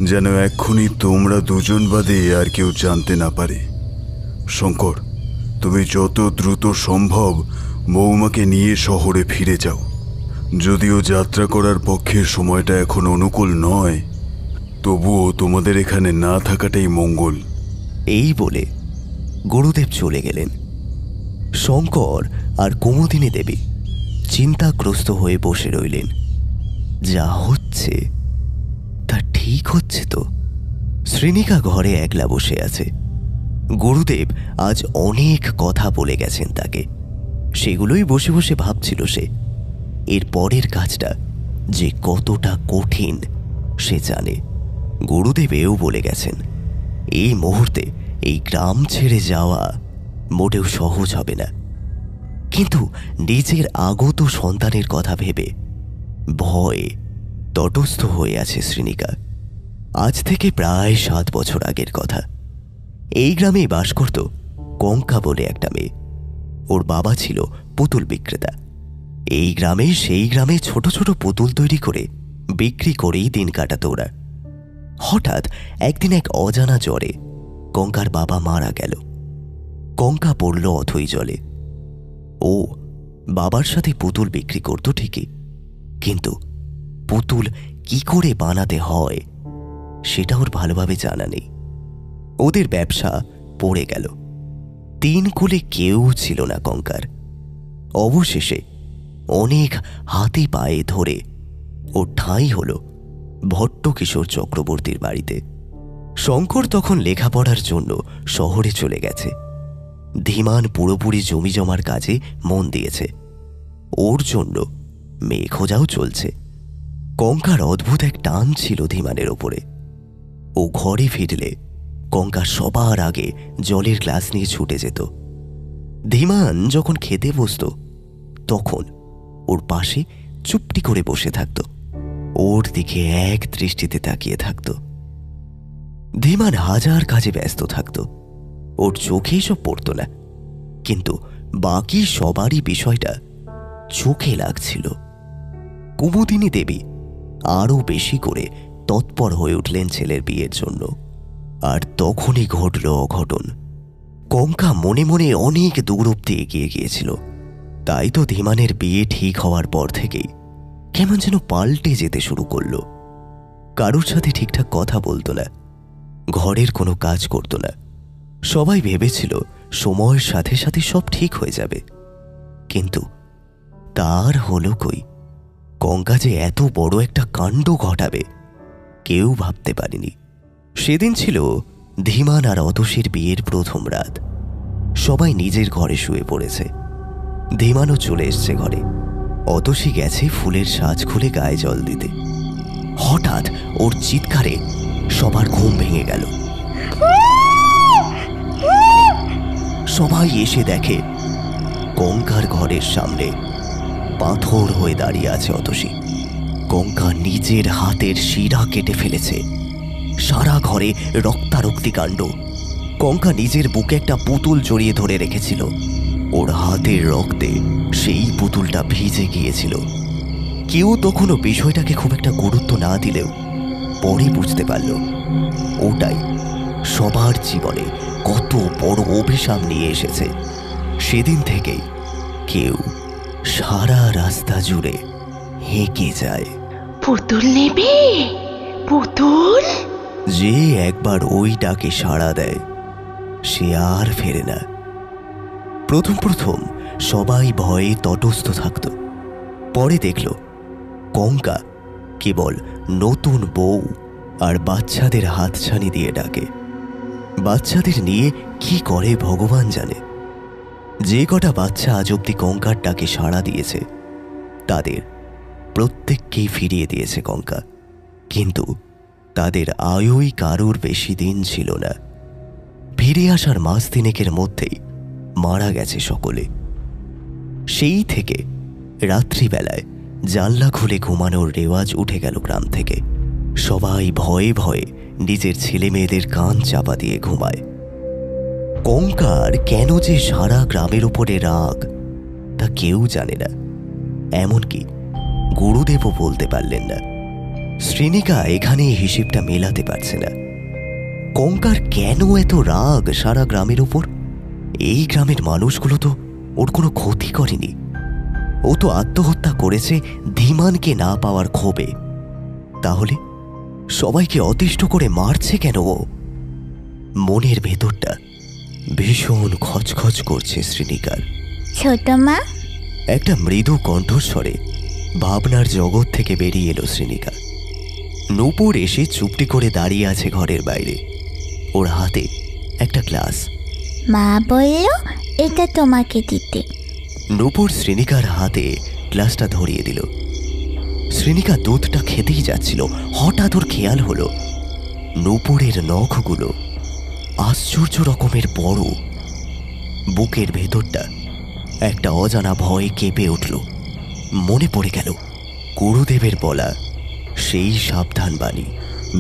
J: যেন এক্ষুনি তোমরা দুজন বাদে আর কেউ জানতে না পারে। শঙ্কর, তুমি যত দ্রুত সম্ভব বৌমাকে নিয়ে শহরে ফিরে যাও। যদিও যাত্রা করার পক্ষে সময়টা এখন অনুকূল নয়, তবুও তোমাদের এখানে না থাকাটাই মঙ্গল।
B: এই বলে গুরুদেব চলে গেলেন। শঙ্কর আর কুমুদিনী দেবী চিন্তাগ্রস্ত হয়ে বসে রইলেন। যা হচ্ছে তা ঠিক হচ্ছে তো? শ্রীনিকা ঘরে একলা বসে আছে। গুরুদেব আজ অনেক কথা বলে গেছেন তাকে, সেগুলোই বসে বসে ভাবছিল সে। এর পরের কাজটা যে কতটা কঠিন সে জানে। গুরুদেব এও বলে গেছেন এই মুহূর্তে এই গ্রাম ছেড়ে যাওয়া মোটেও সহজ হবে না। কিন্তু নিজের আগত সন্তানের কথা ভেবে ভয়ে তটস্থ হয়ে আছে শ্রীনিকা। আজ থেকে প্রায় 7 বছর আগের কথা। এই গ্রামেই বাস করত কঙ্কা বলে একটা মেয়ে। ওর বাবা ছিল পুতুল বিক্রেতা। এই গ্রামে সেই গ্রামে ছোট ছোট পুতুল তৈরি করে বিক্রি করেই দিন কাটাত ওরা। হঠাৎ একদিন এক অজানা জ্বরে কঙ্কার বাবা মারা গেল। কঙ্কা পড়ল অথই জলে। ও বাবার সাথে পুতুল বিক্রি করত ঠিকই, কিন্তু পুতুল কি করে বানাতে হয় সেটা ওর ভালোভাবে জানা নেই। ওদের ব্যবসা পড়ে গেল। 3 কুলে কেউ ছিল না কঙ্কার। অবশেষে অনেক হাতে পায়ে ধরে ওর ঠাঁই হল ভট্টকিশোর চক্রবর্তীর বাড়িতে। শঙ্কর তখন লেখাপড়ার জন্য শহরে চলে গেছে। ধীমান পুরোপুরি জমি জমার কাজে মন দিয়েছে। ওর জন্য মেয়ে খোঁজাও চলছে। কঙ্কার অদ্ভুত এক টান ছিল ধীমানের ওপরে। ও ঘরে ফিরলে কঙ্কা সবার আগে জলের গ্লাস নিয়ে ছুটে যেত। ধীমান যখন খেতে বসত তখন ওর পাশে চুপটি করে বসে থাকত, ওর দিকে এক দৃষ্টিতে তাকিয়ে থাকত। ধীমান হাজার কাজে ব্যস্ত থাকত, ওর চোখে এসব পড়ত না, কিন্তু বাকি সবারই বিষয়টা চোখে লাগছিল। কুমুদিনী দেবী আরও বেশি করে তৎপর হয়ে উঠলেন ছেলের বিয়ের জন্য। আর তখনই ঘটল অঘটন। কঙ্কা মনে মনে অনেক দূর অব্দি এগিয়ে গিয়েছিল। তাই তো ধীমানের বিয়ে ঠিক হওয়ার পর থেকেই কেমন যেন পাল্টে যেতে শুরু করল। কারোর সাথে ঠিকঠাক কথা বলতো না, ঘরের কোনো কাজ করতো না। সবাই ভেবেছিল সময়ের সাথে সাথে সব ঠিক হয়ে যাবে, কিন্তু তার হলো কই। কঙ্কা যে এত বড় একটা কাণ্ড ঘটাবে কেউ ভাবতে পারেনি। সেদিন ছিল ধীমান আর অতসীর বিয়ের প্রথম রাত। সবাই নিজের ঘরে শুয়ে পড়েছে। ধীমানও চলে এসছে ঘরে। অতসী গেছে ফুলের সাজ খুলে গায়ে জল দিতে। হঠাৎ ওর চিৎকারে সবার ঘুম ভেঙে গেল। সবাই এসে দেখে কঙ্কার ঘরের সামনে পাথর হয়ে দাঁড়িয়ে আছে অতসী। কঙ্কা নিজের হাতের শিরা কেটে ফেলেছে। সারা ঘরে রক্তারক্তি কাণ্ড। কঙ্কা নিজের বুকে একটা পুতুল জড়িয়ে ধরে রেখেছিল। ওর হাতের রক্তে সেই পুতুলটা ভিজে গিয়েছিল। কেউ তখনও বিষয়টাকে খুব একটা গুরুত্ব না দিলেও পরে বুঝতে পারল ওটাই সবার জীবনে কত বড় অভিশাপ নিয়ে এসেছে। সেদিন থেকেই কেউ সারা রাস্তা জুড়ে হেঁকে যায়।
A: পুতুল নেবে? পুতুল?
B: যে একবার ওই ডাকে সাড়া দেয় সে আর ফেরে না। প্রথম প্রথম সবাই ভয়ে তটস্থ থাকত। পরে দেখল কঙ্কা কেবল নতুন বউ আর বাচ্চাদের হাতছানি দিয়ে ডাকে। বাচ্চাদের নিয়ে কি করে ভগবান জানে। যে কটা বাচ্চা আজ অব্দি কঙ্কার ডাকে সাড়া দিয়েছে তাদের প্রত্যেককেই ফিরিয়ে দিয়েছে কঙ্কা, কিন্তু তাদের আয়ুই কারোর বেশি দিন ছিল না। ফিরে আসার মাস 3 মধ্যেই মারা গেছে সকলে। সেই থেকে রাত্রিবেলায় জানলা খুলে ঘুমানোর রেওয়াজ উঠে গেল গ্রাম থেকে। সবাই ভয়ে ভয়ে নিজের ছেলে মেয়েদের কান চাপা দিয়ে ঘুমায়। কঙ্কার কেন যে সারা গ্রামের উপরে রাগ তা কেউ জানে না, এমনকি গুরুদেবও বলতে পারলেন না। শ্রীনিকা এখানে হিসেবটা মেলাতে পারছে না। কঙ্কার কেন এত রাগ সারা গ্রামের উপর? এই গ্রামের মানুষগুলো তো ওর কোনো ক্ষতি করেনি। ও তো আত্মহত্যা করেছে ধীমানকে না পাওয়ার ক্ষোভে। তাহলে সবাইকে অতিষ্ঠ করে মারছে কেন ও? মনের ভেতরটা ভীষণ খচখচ করছে শ্রীনিকার।
K: ছোট মা।
B: একটা মৃদু কণ্ঠস্বরে ভাবনার জগৎ থেকে বেরিয়ে এলো শ্রীনিকা। নূপুর এসে চুপটি করে দাঁড়িয়ে আছে ঘরের বাইরে, ওর হাতে একটা গ্লাস।
K: মা বলল এটা তোমাকে দিতে।
B: নূপুর শ্রীনিকার হাতে গ্লাসটা ধরিয়ে দিল। শ্রীনিকা দুধটা খেতেই যাচ্ছিল, হঠাৎ ওর খেয়াল হলো নূপুরের নখগুলো আশ্চর্য রকমের বড়। বুকের ভেতরটা একটা অজানা ভয়ে কেঁপে উঠল। মনে পড়ে গেল গুরুদেবের বলা সেই সাবধান বাণী।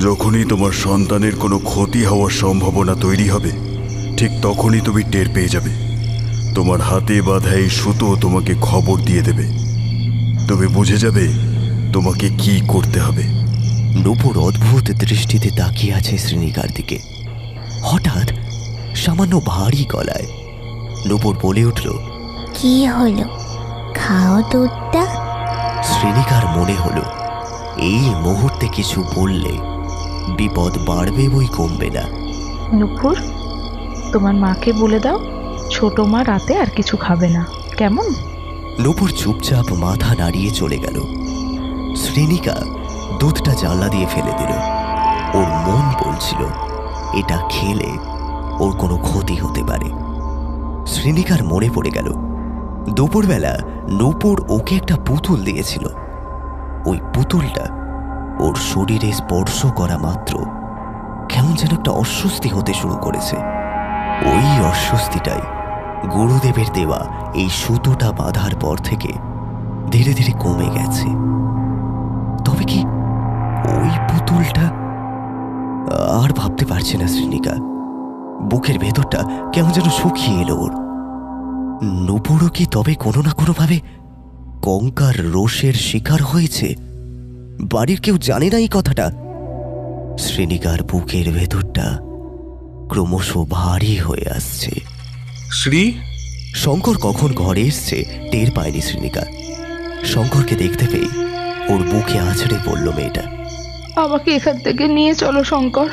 J: যখনই তোমার সন্তানের কোনো ক্ষতি হওয়ার সম্ভাবনা তৈরি হবে, ঠিক তখনই তুমি টের পেয়ে যাবে। তোমার হাতে বাঁধা এই সুতো তোমাকে খবর দিয়ে দেবে। তুমি বুঝে যাবে তোমাকে কি করতে হবে।
B: নূপুর অদ্ভুত দৃষ্টিতে তাকিয়ে আছে শ্রীনিকার দিকে। হঠাৎ সামান্য ভারী গলায় নূপুর বলে উঠল,
K: কি হলো, খাও দুধটা।
B: শ্রীনিকার মনে হলো এই মুহূর্তে কিছু বললে বিপদ বাড়বে বই কমবে না।
A: নূপুর, তোমার মাকে বলে দাও ছোট মা রাতে আর কিছু খাবে না, কেমন?
B: নূপুর চুপচাপ মাথা নাড়িয়ে চলে গেল। শ্রীনিকা দুধটা জানলা দিয়ে ফেলে দিল। ওর মন বলছিল এটা খেলে ওর কোনো ক্ষতি হতে পারে। শ্রীনিকার মনে পড়ে গেল দুপুরবেলা নূপুর ওকে একটা পুতুল দিয়েছিল। ওই পুতুলটা ওর শরীরে স্পর্শ করা মাত্র কেমন যেন একটা অস্বস্তি হতে শুরু করেছে। ওই অস্বস্তিটাই গুরুদেবের দেওয়া এই সুতোটা বাঁধার পর থেকে ধীরে ধীরে কমে গেছে। তবে কি ওই পুতুলটা? আর ভাবতে পারছে না শ্রীনিকা। বুকের ভেতরটা কেমন যেন শুকিয়ে এলো ওর। নূপুরও কি তবে কোনো না কোনোভাবে কঙ্কার রোষের শিকার হয়েছে? বাড়ির কেউ জানে না এই কথাটা। শ্রীনিকার বুকের ভেতরটা ক্রমশ ভারী হয়ে আসছে।
G: শ্রী
B: শঙ্কর কখন ঘরে এসছে টের পায়নি শ্রীনিকা। শঙ্করকে দেখতে পেয়ে ওর বুকে আছড়ে পড়ল মেয়েটা।
A: আমাকে এখান থেকে নিয়ে চলো শঙ্কর,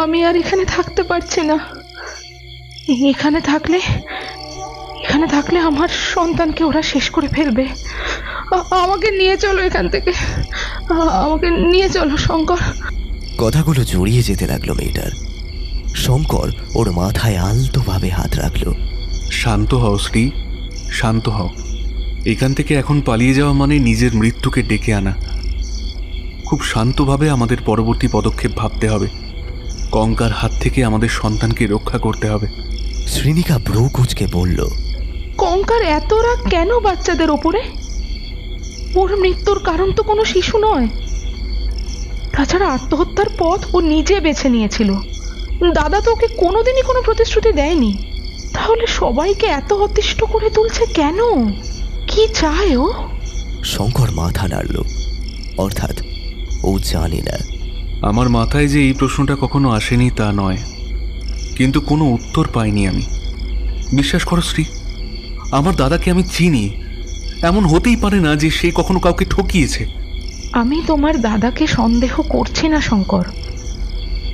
A: আমি আর এখানে থাকতে পারছি না। এখানে থাকলে আমার সন্তানকে ওরা শেষ করে ফেলবে। আমাকে নিয়ে চলো এখান থেকে, আমাকে নিয়ে চলো শঙ্কর।
B: কথাগুলো জড়িয়ে যেতে লাগলো মেয়েটার। শঙ্কর ওর মাথায় আলতোভাবে হাত রাখলো।
G: শান্ত হও শ্রী, শান্ত হও। এখান থেকে এখন পালিয়ে যাওয়া মানে নিজের মৃত্যুকে ডেকে আনা। খুব শান্তভাবে আমাদের পরবর্তী পদক্ষেপ ভাবতে হবে। কঙ্কার হাত থেকে আমাদের সন্তানকে রক্ষা করতে হবে।
B: শ্রীনিকা ভ্রু কুঁচকে বলল,
A: কঙ্কার এত রাগ কেন বাচ্চাদের ওপরে? ওর মৃত্যুর কারণ তো কোনো শিশু নয়। তাছাড়া আত্মহত্যার পথ ও নিজে বেছে নিয়েছিল। দাদা তো ওকে কোনোদিনই কোনো প্রতিশ্রুতি দেয়নি। তাহলে সবাইকে এত অতিষ্ঠ করে তুলছে কেন? কি চায় ও?
B: শঙ্কর মাথা নাড়ল, অর্থাৎ ও জানে না।
G: আমার মাথায় যে এই প্রশ্নটা কখনো আসেনি তা নয়, কিন্তু কোনো উত্তর পাইনি আমি। বিশ্বাস করো শ্রী, আমার দাদাকে আমি চিনি। এমন হতেই পারে না যে সে কখনো কাউকে ঠকিয়েছে।
A: আমি তোমার দাদাকে সন্দেহ করছি না শঙ্কর,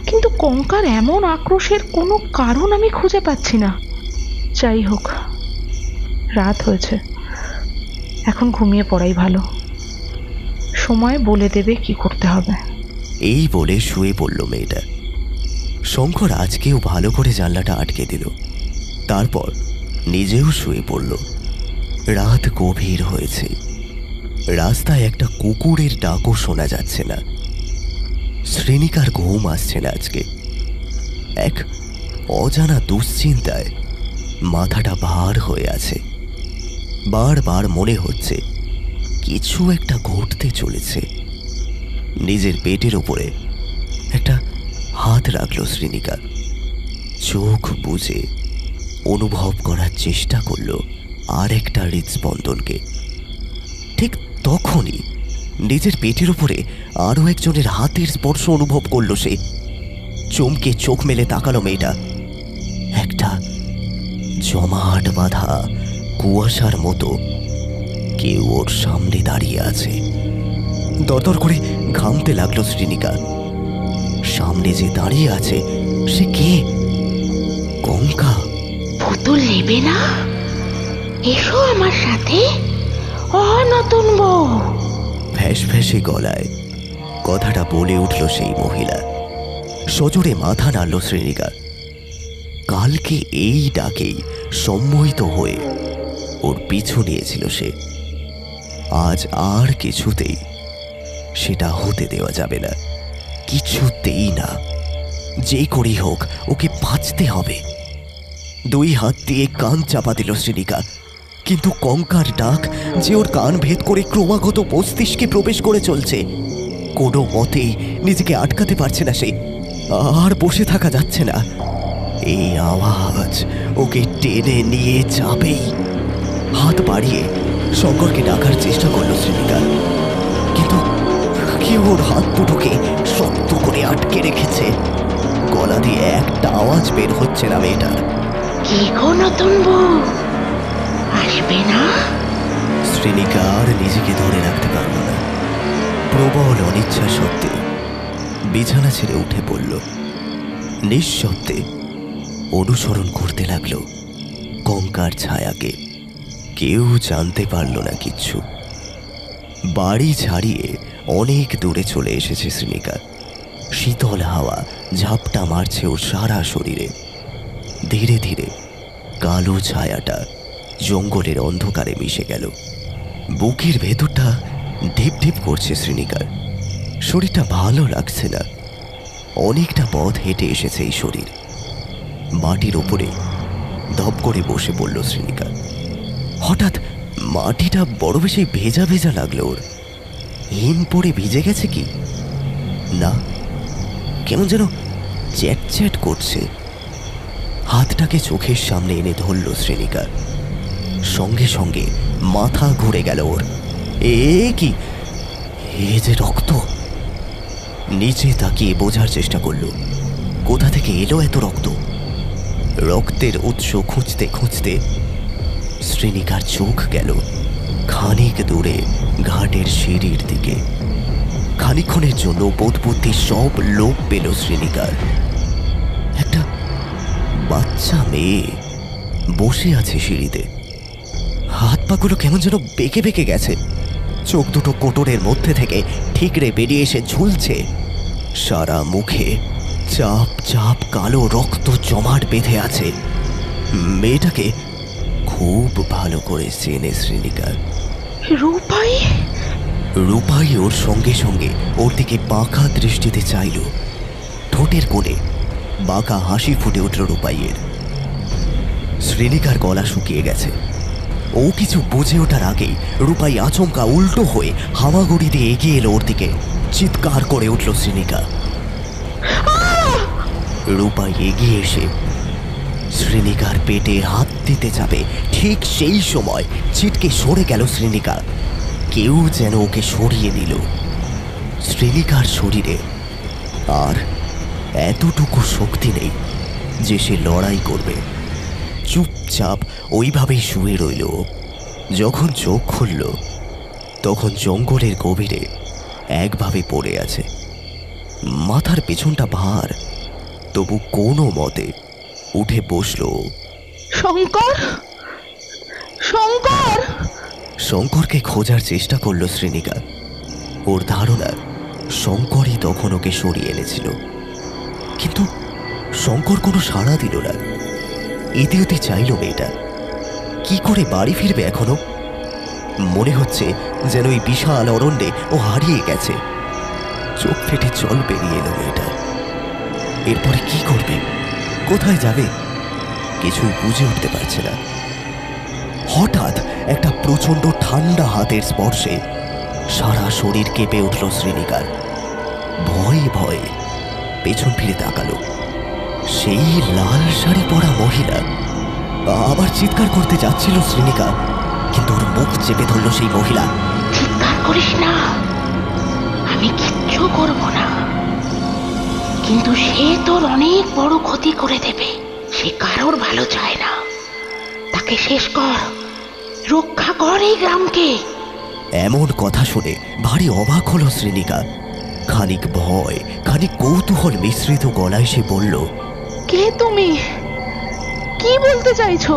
A: কিন্তু কঙ্কার এমন আক্রোশের কোনো কারণ আমি খুঁজে পাচ্ছি না। যাই হোক, রাত হয়েছে, এখন ঘুমিয়ে পড়াই ভালো। সময় বলে দেবে কি করতে হবে।
B: এই বলে শুয়ে পড়ল মেয়েটা। শঙ্কর আজকেও ভালো করে জানলাটা আটকে দিল, তারপর নিজেও শুয়ে পড়ল। রাত গভীর হয়েছে। রাস্তায় একটা কুকুরের ডাকও শোনা যাচ্ছে না। শ্রীনিকার ঘুম আসছে না আজকে। এক অজানা দুশ্চিন্তায় মাথাটা ভার হয়ে আছে। বারবার মনে হচ্ছে কিছু একটা ঘটতে চলেছে। নিজের পেটের উপরে একটা হাত রাখল শ্রীনিকা। চোখ বুজে অনুভব করার চেষ্টা করল আর একটা হৃদস্পন্দনকে। ঠিক তখনই নিজের পেটের উপরে আরো একজনের হাতের স্পর্শ অনুভব করল সে। চমকে চোখ মেলে তাকালো মেয়েটা। একটা জমাট বাঁধা কুয়াশার মতো কেউ ওর সামনে দাঁড়িয়ে আছে। দরদর করে ঘামতে লাগলো শ্রীনিকা। সামনে যে দাঁড়িয়ে আছে সে কে? কঙ্কা।
A: পুতুল নেবে না?
E: এসো আমার সাথে, ও নতুন বউ।
B: ফ্যাস ফ্যাসে গলায় কথাটা বলে উঠল সেই মহিলা। সজোরে মাথা নাড়ল শ্রেণিকা। কালকে এই ডাকেই সম্মোহিত হয়ে ওর পিছু নিয়েছিল সে। আজ আর কিছুতেই সেটা হতে দেওয়া যাবে না, কিছুতেই না। যে করেই হোক ওকে বাঁচতে হবে। দুই হাত দিয়ে কান চাপা দিল শ্রেণিকা, কিন্তু কঙ্কার ডাক যে ওর কান ভেদ করে ক্রমাগত মস্তিষ্কে প্রবেশ করে চলছে। কোনো মতেই নিজেকে আটকাতে পারছে না সে। আর বসে থাকা যাচ্ছে না। এই আওয়াজ ওকে টেনে নিয়ে যাবেই। হাত বাড়িয়ে শঙ্করকে ডাকার চেষ্টা করলো শ্রেণিকা, কিন্তু কেউ ওর হাত দুটোকে শক্ত করে আটকে রেখেছে। গলা দিয়ে একটা আওয়াজ বের হচ্ছে না মেয়েটার।
E: কি গো নতুন বউ, আসবে না?
B: শ্রেণিকা আর নিজেকে ধরে রাখতে পারল না। প্রবল অনিচ্ছা সত্ত্বেও বিছানা ছেড়ে উঠে পড়ল। নিঃশব্দে অনুসরণ করতে লাগলো কঙ্কার ছায়াকে। কেউ জানতে পারল না কিচ্ছু। বাড়ি ছাড়িয়ে অনেক দূরে চলে এসেছে শ্রেণিকা। শীতল হাওয়া ঝাপটা মারছে ওর সারা শরীরে। ধীরে ধীরে কালো ছায়াটা জঙ্গলের অন্ধকারে মিশে গেল। বুকের ভেতরটা ঢিপ ঢিপ করছে শ্রেণিকার। শরীরটা ভালো লাগছে না। অনেকটা পথ হেঁটে এসেছে এই শরীর। মাটির ওপরে ধপ করে বসে পড়ল শ্রেণিকা। হঠাৎ মাটিটা বড় বেশি ভেজা ভেজা লাগলো ওর। হিম পড়ে ভিজে গেছে কি না, কেমন যেন চ্যাট চ্যাট করছে। হাতটাকে চোখের সামনে এনে ধরল শ্রেণিকা। সঙ্গে সঙ্গে মাথা ঘুরে গেল ওর। এ কি, এ যে রক্ত! নিচে তাকিয়ে বোঝার চেষ্টা করল কোথা থেকে এলো এত রক্ত। রক্তের উৎস খুঁজতে খুঁজতে শ্রেণিকার চোখ গেল খানিক দূরে ঘাটের সিঁড়ির দিকে। খানিক্ষণের জন্য বোধবুদ্ধি সব লোপ পেল শ্রেণিকার। একটা বাচ্চা মেয়ে বসে আছে সিঁড়িতে। হাত পাগুলো কেমন যেন বেঁকে বেঁকে গেছে। চোখ দুটো কোটরের মধ্যে থেকে ঠিকরে বেরিয়ে এসে ঝুলছে। সারা মুখে চাপ চাপ কালো রক্ত জমাট বেঁধে আছে। মেয়েটাকে খুব ভালো করে চেনে শ্রেণিকা।
E: রূপাই?
B: রূপাই ওর সঙ্গে সঙ্গে ওর দিকে বাঁকা দৃষ্টিতে চাইল। ঠোঁটের কোণে বাঁকা হাসি ফুটে উঠল রূপাইয়ের। শ্রেণিকার গলা শুকিয়ে গেছে। ও কিছু বুঝে ওঠার আগেই রূপাই আচমকা উল্টো হয়ে হামাগুড়ি দিয়ে এগিয়ে এলো ওর দিকে। চিৎকার করে উঠল শ্রেণিকা। রূপাই এগিয়ে এসে শ্রেণিকার পেটে হাত দিতে যাবে, ঠিক সেই সময় ছিটকে সরে গেল শ্রেণিকা। কেউ যেন ওকে সরিয়ে নিল। শ্রেণিকার শরীরে আর এতটুকু শক্তি নেই যে সে লড়াই করবে। চুপচাপ ওইভাবেই শুয়ে রইল। যখন চোখ খুলল তখন জঙ্গলের গভীরে একভাবে পড়ে আছে। মাথার পেছনটা ভার, তবু কোনো মতে উঠে বসল।
A: শঙ্কর, শঙ্কর!
B: শঙ্করকে খোঁজার চেষ্টা করল শ্রেণিকা। ওর ধারণা শঙ্করই তখন ওকে সরিয়ে এনেছিল, কিন্তু শঙ্কর কোনো সাড়া দিল না। এতে ওতে চাইল মেয়েটা। কি করে বাড়ি ফিরবে এখনো? মনে হচ্ছে যেন ওই বিশাল অরণ্যে ও হারিয়ে গেছে। চোখ ফেটে জল বেরিয়ে এলো মেয়েটা। এরপরে কি করবে, কোথায় যাবে, কিছুই বুঝে উঠতে পারছে না। হঠাৎ একটা প্রচন্ড ঠান্ডা হাতের স্পর্শে সারা শরীর কেঁপে উঠল শ্রেণিকার। ভয়ে ভয়ে পেছন ফিরে তাকালো। সেই লাল শাড়ি পরা মহিলা। আবার চিৎকার করতে যাচ্ছিল শ্রেণিকা, কিন্তু ওর মুখ চেপে ধরল সেই মহিলা।
E: চিৎকার করিস না, আমি কিচ্ছু করব না, কিন্তু সে তোর অনেক বড় ক্ষতি করে দেবে। সে কারোর ভালো চায় না। তাকে শেষ কর, রক্ষা কর এই গ্রামকে।
B: এমন কথা শুনে ভারী অবাক হলো শ্রেণিকা। খানিক ভয়, খানিক কৌতূহল মিশ্রিত গলায় সে বলল,
A: কে তুমি? কি বলতে চাইছো?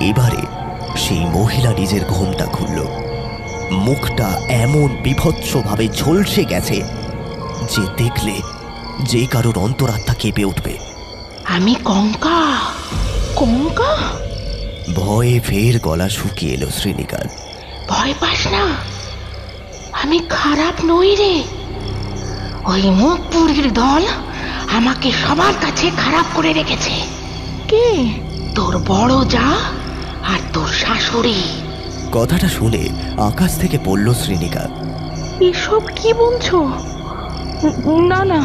B: এবারে সেই মহিলা নিজের ঘোমটা খুলল। মুখটা এমন বিভৎসভাবে ঝলসে গেছে যে দেখলে যে কারোর অন্তরাত্মা কেঁপে উঠবে।
A: আমি কঙ্কা। কঙ্কা?
B: ভয়ে ফের গলা শুকিয়ে এলো শ্রীনিকার।
A: ভয় পাস না, আমি খারাপ নই রে। ওই মুখ পুরীর দল আমাকে সবার কাছে খারাপ করে রেখেছে। কে? তোর বড় যা আর তোর শাশুড়ি।
B: কথাটা শুনে আকাশ থেকে পড়ল শ্রীনিকা।
A: এসব কি বলছো? না না,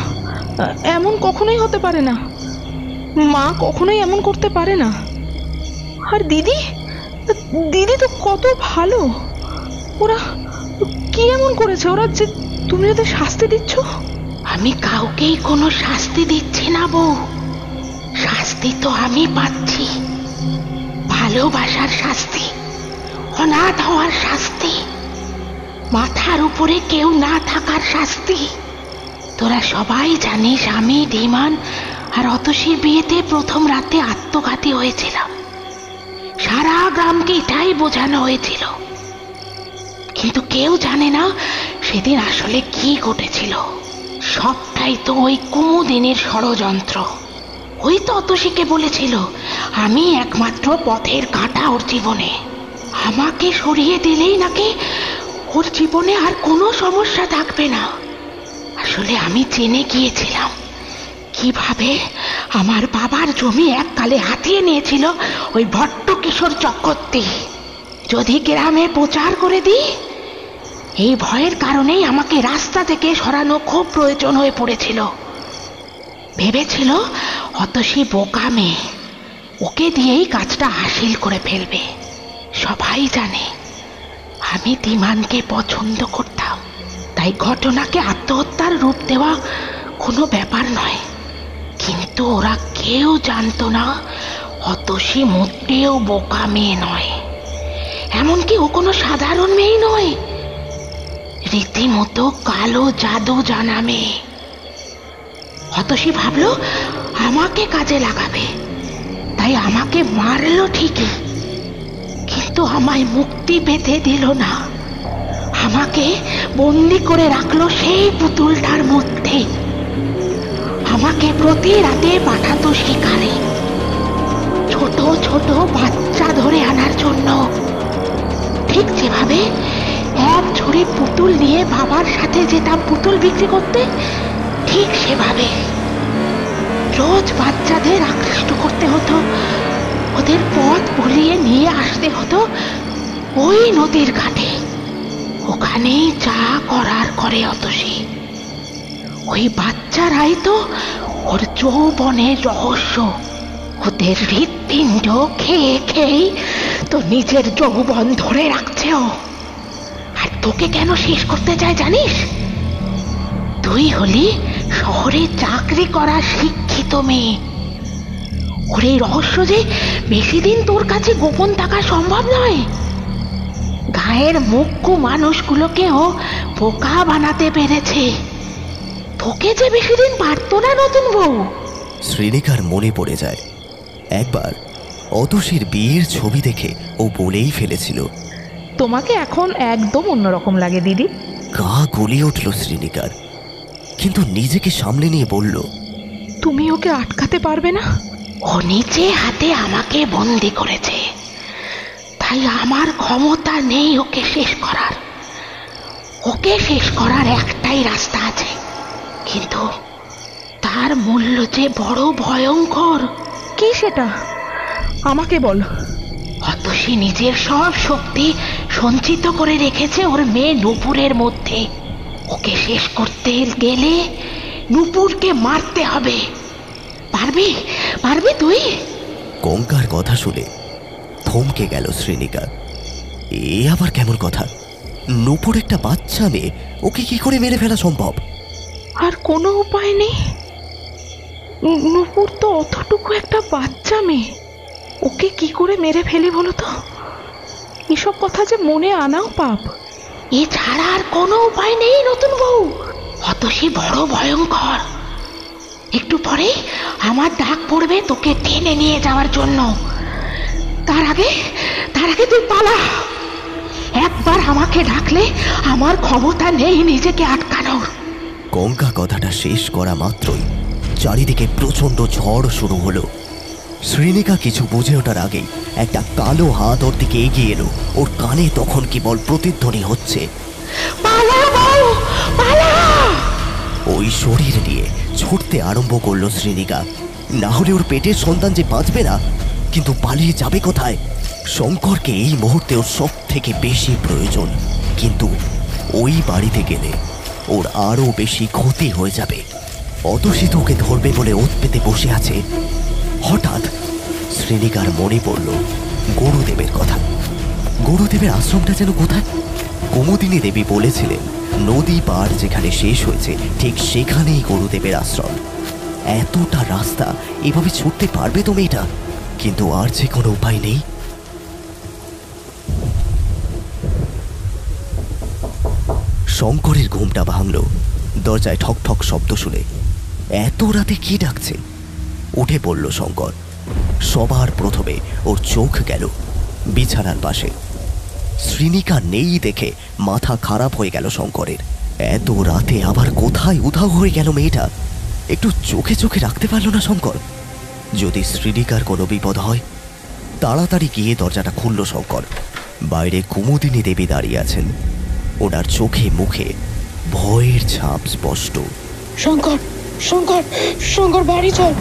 A: এমন কখনোই হতে পারে না। মা কখনোই এমন করতে পারে না। আর দিদি, দিদি তো কত ভালো। ওরা কি এমন করেছে ওরা যে তুমি ওদের শাস্তি দিচ্ছ? আমি কাউকেই কোনো শাস্তি দিচ্ছি না বউ। শাস্তি তো আমি পাচ্ছি, ভালোবাসার শাস্তি, অনাথ হওয়ার শাস্তি, মাথার উপরে কেউ না থাকার শাস্তি। তোরা সবাই জানিস আমি, ধীমান আর অতসীর বিয়েতে প্রথম রাতে আত্মঘাতী হয়েছিলাম। সারা গ্রামকে এটাই বোঝানো হয়েছিল, কিন্তু কেউ জানে না সেদিন আসলে কি ঘটেছিল। সবটাই তো ওই কুমুদিনীর ষড়যন্ত্র। ওই তো অতসীকে বলেছিল আমি একমাত্র পথের কাঁটা ওর জীবনে। আমাকে সরিয়ে দিলেই নাকি ওর জীবনে আর কোনো সমস্যা থাকবে না। আসলে আমি জেনে গিয়েছিলাম কিভাবে আমার বাবার জমি এককালে হাতিয়ে নিয়েছিল ওই ভট্ট কিশোর চক্রবর্তী। যদি গ্রামে প্রচার করে দিই, এই ভয়ের কারণেই আমাকে রাস্তা থেকে সরানো খুব প্রয়োজন হয়ে পড়েছিল। ভেবেছিল অতসী বোকা মেয়ে, ওকে দিয়েই কাজটা হাসিল করে ফেলবে। সবাই জানে আমি ধীমানকে পছন্দ করতাম, তাই ঘটনাকে আত্মহত্যার রূপ দেওয়া কোনো ব্যাপার নয়। কিন্তু ওরা কেউ জানতো না অতসী মোটেও বোকা মেয়ে নয়। এমনকি ও কোনো সাধারণ মেয়ে নয়, রীতিমতো কালো জাদু জানা মেয়ে। অতসী ভাবলো আমাকে কাজে লাগাবে, তাই আমাকে মারলো ঠিকই, কিন্তু আমায় মুক্তি পেতে দিল না। আমাকে বন্দি করে রাখলো সেই পুতুলটার মধ্যে। আমাকে প্রতি রাতে পাঠাতো শিকারে, ছোট ছোট বাচ্চা ধরে আনার জন্য। ঠিক যেভাবে এক ঝুড়ি পুতুল নিয়ে বাবার সাথে যেতাম পুতুল বিক্রি করতে, ঠিক সেভাবে রোজ বাচ্চাদের আকৃষ্ট করতে হতো। ওদের পথ ভুলিয়ে নিয়ে আসতে হতো ওই নদীর ঘাটে। ওখানেই যা করার করে অতসী। ওই বাচ্চারাই তো ওর যৌবনের রহস্য। ওদের হৃৎপিণ্ড খেয়ে খেয়ে তো নিজের যৌবন ধরে রাখছে ও। আর তোকে কেন শেষ করতে চায় জানিস? তুই হলি শহরে চাকরি করা শিক্ষিত মেয়ে। ওর এই রহস্য যে বেশি দিন তোর কাছে গোপন থাকা সম্ভব নয়। গায়ের মুখ্য মানুষগুলোকেও বোকা বানাতে পেরেছে, তোকে যে বেশি দিন পারতো না নতুন বউ।
B: শ্রীনিকার মনে পড়ে যায় একবার অতসীর বিয়ের ছবি দেখে ও বলেই ফেলেছিল,
A: তোমাকে এখন একদম অন্যরকম লাগে দিদি।
B: গা গলিয়ে উঠল শ্রীনিকার, কিন্তু নিজেকে সামলে নিয়ে বলল,
A: তুমি ওকে আটকাতে পারবে না। ও নিজে হাতে আমাকে বন্দি করেছে, তাই আমার ক্ষমতা নেই ওকে শেষ করার। ওকে শেষ করার একটাই রাস্তা আছে, কিন্তু তার মূল্য যে বড় ভয়ঙ্কর। কি সেটা আমাকে বল। অতসী নিজের সব শক্তি সঞ্চিত করে রেখেছে ওর মেয়ে নূপুরের মধ্যে। ওকে শেষ করতে গেলে নূপুরকে মারতে হবে। পারবি? পারবি তুই?
B: কঙ্কার কথা শুনে থমকে গেল শ্রীনিকা। এ আবার কেমন কথা? নূপুর একটা বাচ্চা মেয়ে, ওকে কি করে মেরে ফেলা সম্ভব?
A: আর কোনো উপায় নেই। নূপুর তো অতটুকু একটা বাচ্চা মেয়ে, ওকে কি করে মেরে ফেলি বলো তো? এসব কথা যে মনে আনাও পাপ। এছাড়া আর কোনো উপায় নেই নতুন বউ। অতসী বড় ভয়ঙ্কর। একটু পরে আমার ডাক পড়বে তোকে টেনে নিয়ে যাওয়ার জন্য। তার আগে তুই পালা। একবার আমাকে ডাকলে আমার ক্ষমতা নেই নিজেকে আটকানোর।
B: গঙ্গা কথাটা শেষ করা মাত্রই চারিদিকে প্রচন্ড ঝড় শুরু হলো। শ্রীনিকা কিছু বুঝে ওঠার আগেই একটা কালো হাত ওর দিকে এগিয়ে এলো। ওর কানে তখন কেবল প্রতিধ্বনি হচ্ছে,
A: পালা বউ, পালা।
B: ওই শরীর নিয়ে ছুটতে আরম্ভ করলো শ্রীনিকা। না হলে ওর পেটের সন্তান যে বাঁচবে না, কিন্তু পালিয়ে যাবে কোথায়? শঙ্করকে এই মুহূর্তে ওর সব থেকে বেশি প্রয়োজন, কিন্তু ওই বাড়িতে গেলে ওর আরো বেশি ক্ষতি হয়ে যাবে। অতসী ওকে ধরবে বলে ওত পেতে বসে আছে। হঠাৎ শ্রীনিকার মনে পড়ল গুরুদেবের কথা। গুরুদেবের আশ্রমটা যেন কোথায়? কুমুদিনী দেবী বলেছিলেন নদী পার যেখানে শেষ হয়েছে ঠিক সেখানেই গুরুদেবের আশ্রম। এতটা রাস্তা এভাবে ছুটতে পারবে তো মেয়েটা? কিন্তু আর যে কোনো উপায় নেই। শঙ্করের ঘুমটা ভাঙল দরজায় ঠক ঠক শব্দ শুনে। এত রাতে কি ডাকছে? উঠে পড়ল শঙ্কর। সবার প্রথমে ওর চোখ গেল বিছানার পাশে। শ্রীনিকা নেই দেখে মাথা খারাপ হয়ে গেল শঙ্করের। এত রাতে আবার কোথায় উধাও হয়ে গেল মেয়েটা? একটু চোখে চোখে রাখতে পারল না শঙ্কর? যদি শ্রীনিকার কোনো বিপদ হয়? তাড়াতাড়ি গিয়ে দরজাটা খুলল শঙ্কর। বাইরে কুমুদিনী দেবী দাঁড়িয়ে আছেন। ওনার চোখে মুখে ভয়ের ছাপ স্পষ্ট।
F: শঙ্কর, শঙ্কর, শঙ্কর বাড়ি চল।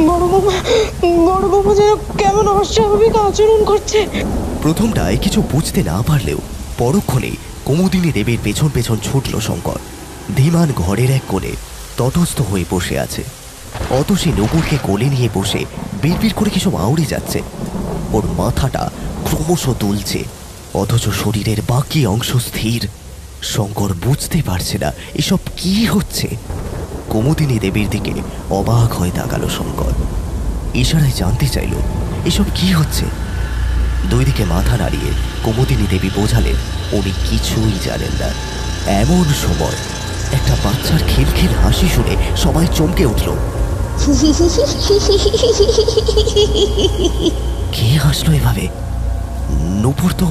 F: বড় বৌমা যেন কেমন অস্বাভাবিক আচরণ করছে।
B: প্রথমটায় কিছু বুঝতে না পারলেও পরক্ষণে কুমুদিনী দেবীর পেছন পেছন ছুটল শঙ্কর। ধীমান ঘরের এক কোণে তটস্থ হয়ে বসে আছে। অতসী নূপুরকে কোলে নিয়ে বসে বিড়বিড় করে কিছু আউড়ে যাচ্ছে। ওর মাথাটা ক্রমশ দুলছে, অথচ শরীরের বাকি অংশ স্থির। শঙ্কর বুঝতে পারছে না এসব কি হচ্ছে। কুমুদিনী দেবীর দিকে অবাক হয়ে তাকালো শঙ্কর। ইশারায় জানতে চাইল এসব কি হচ্ছে। দুই দিকে মাথা নাড়িয়ে কুমুদিনী দেবী বোঝালেন উনি কিছুই জানেন না। এমন সময় একটা বাচ্চার খিলখিল হাসি শুনে সবাই চমকে উঠল। কে হাসলো এভাবে? নূপুর তো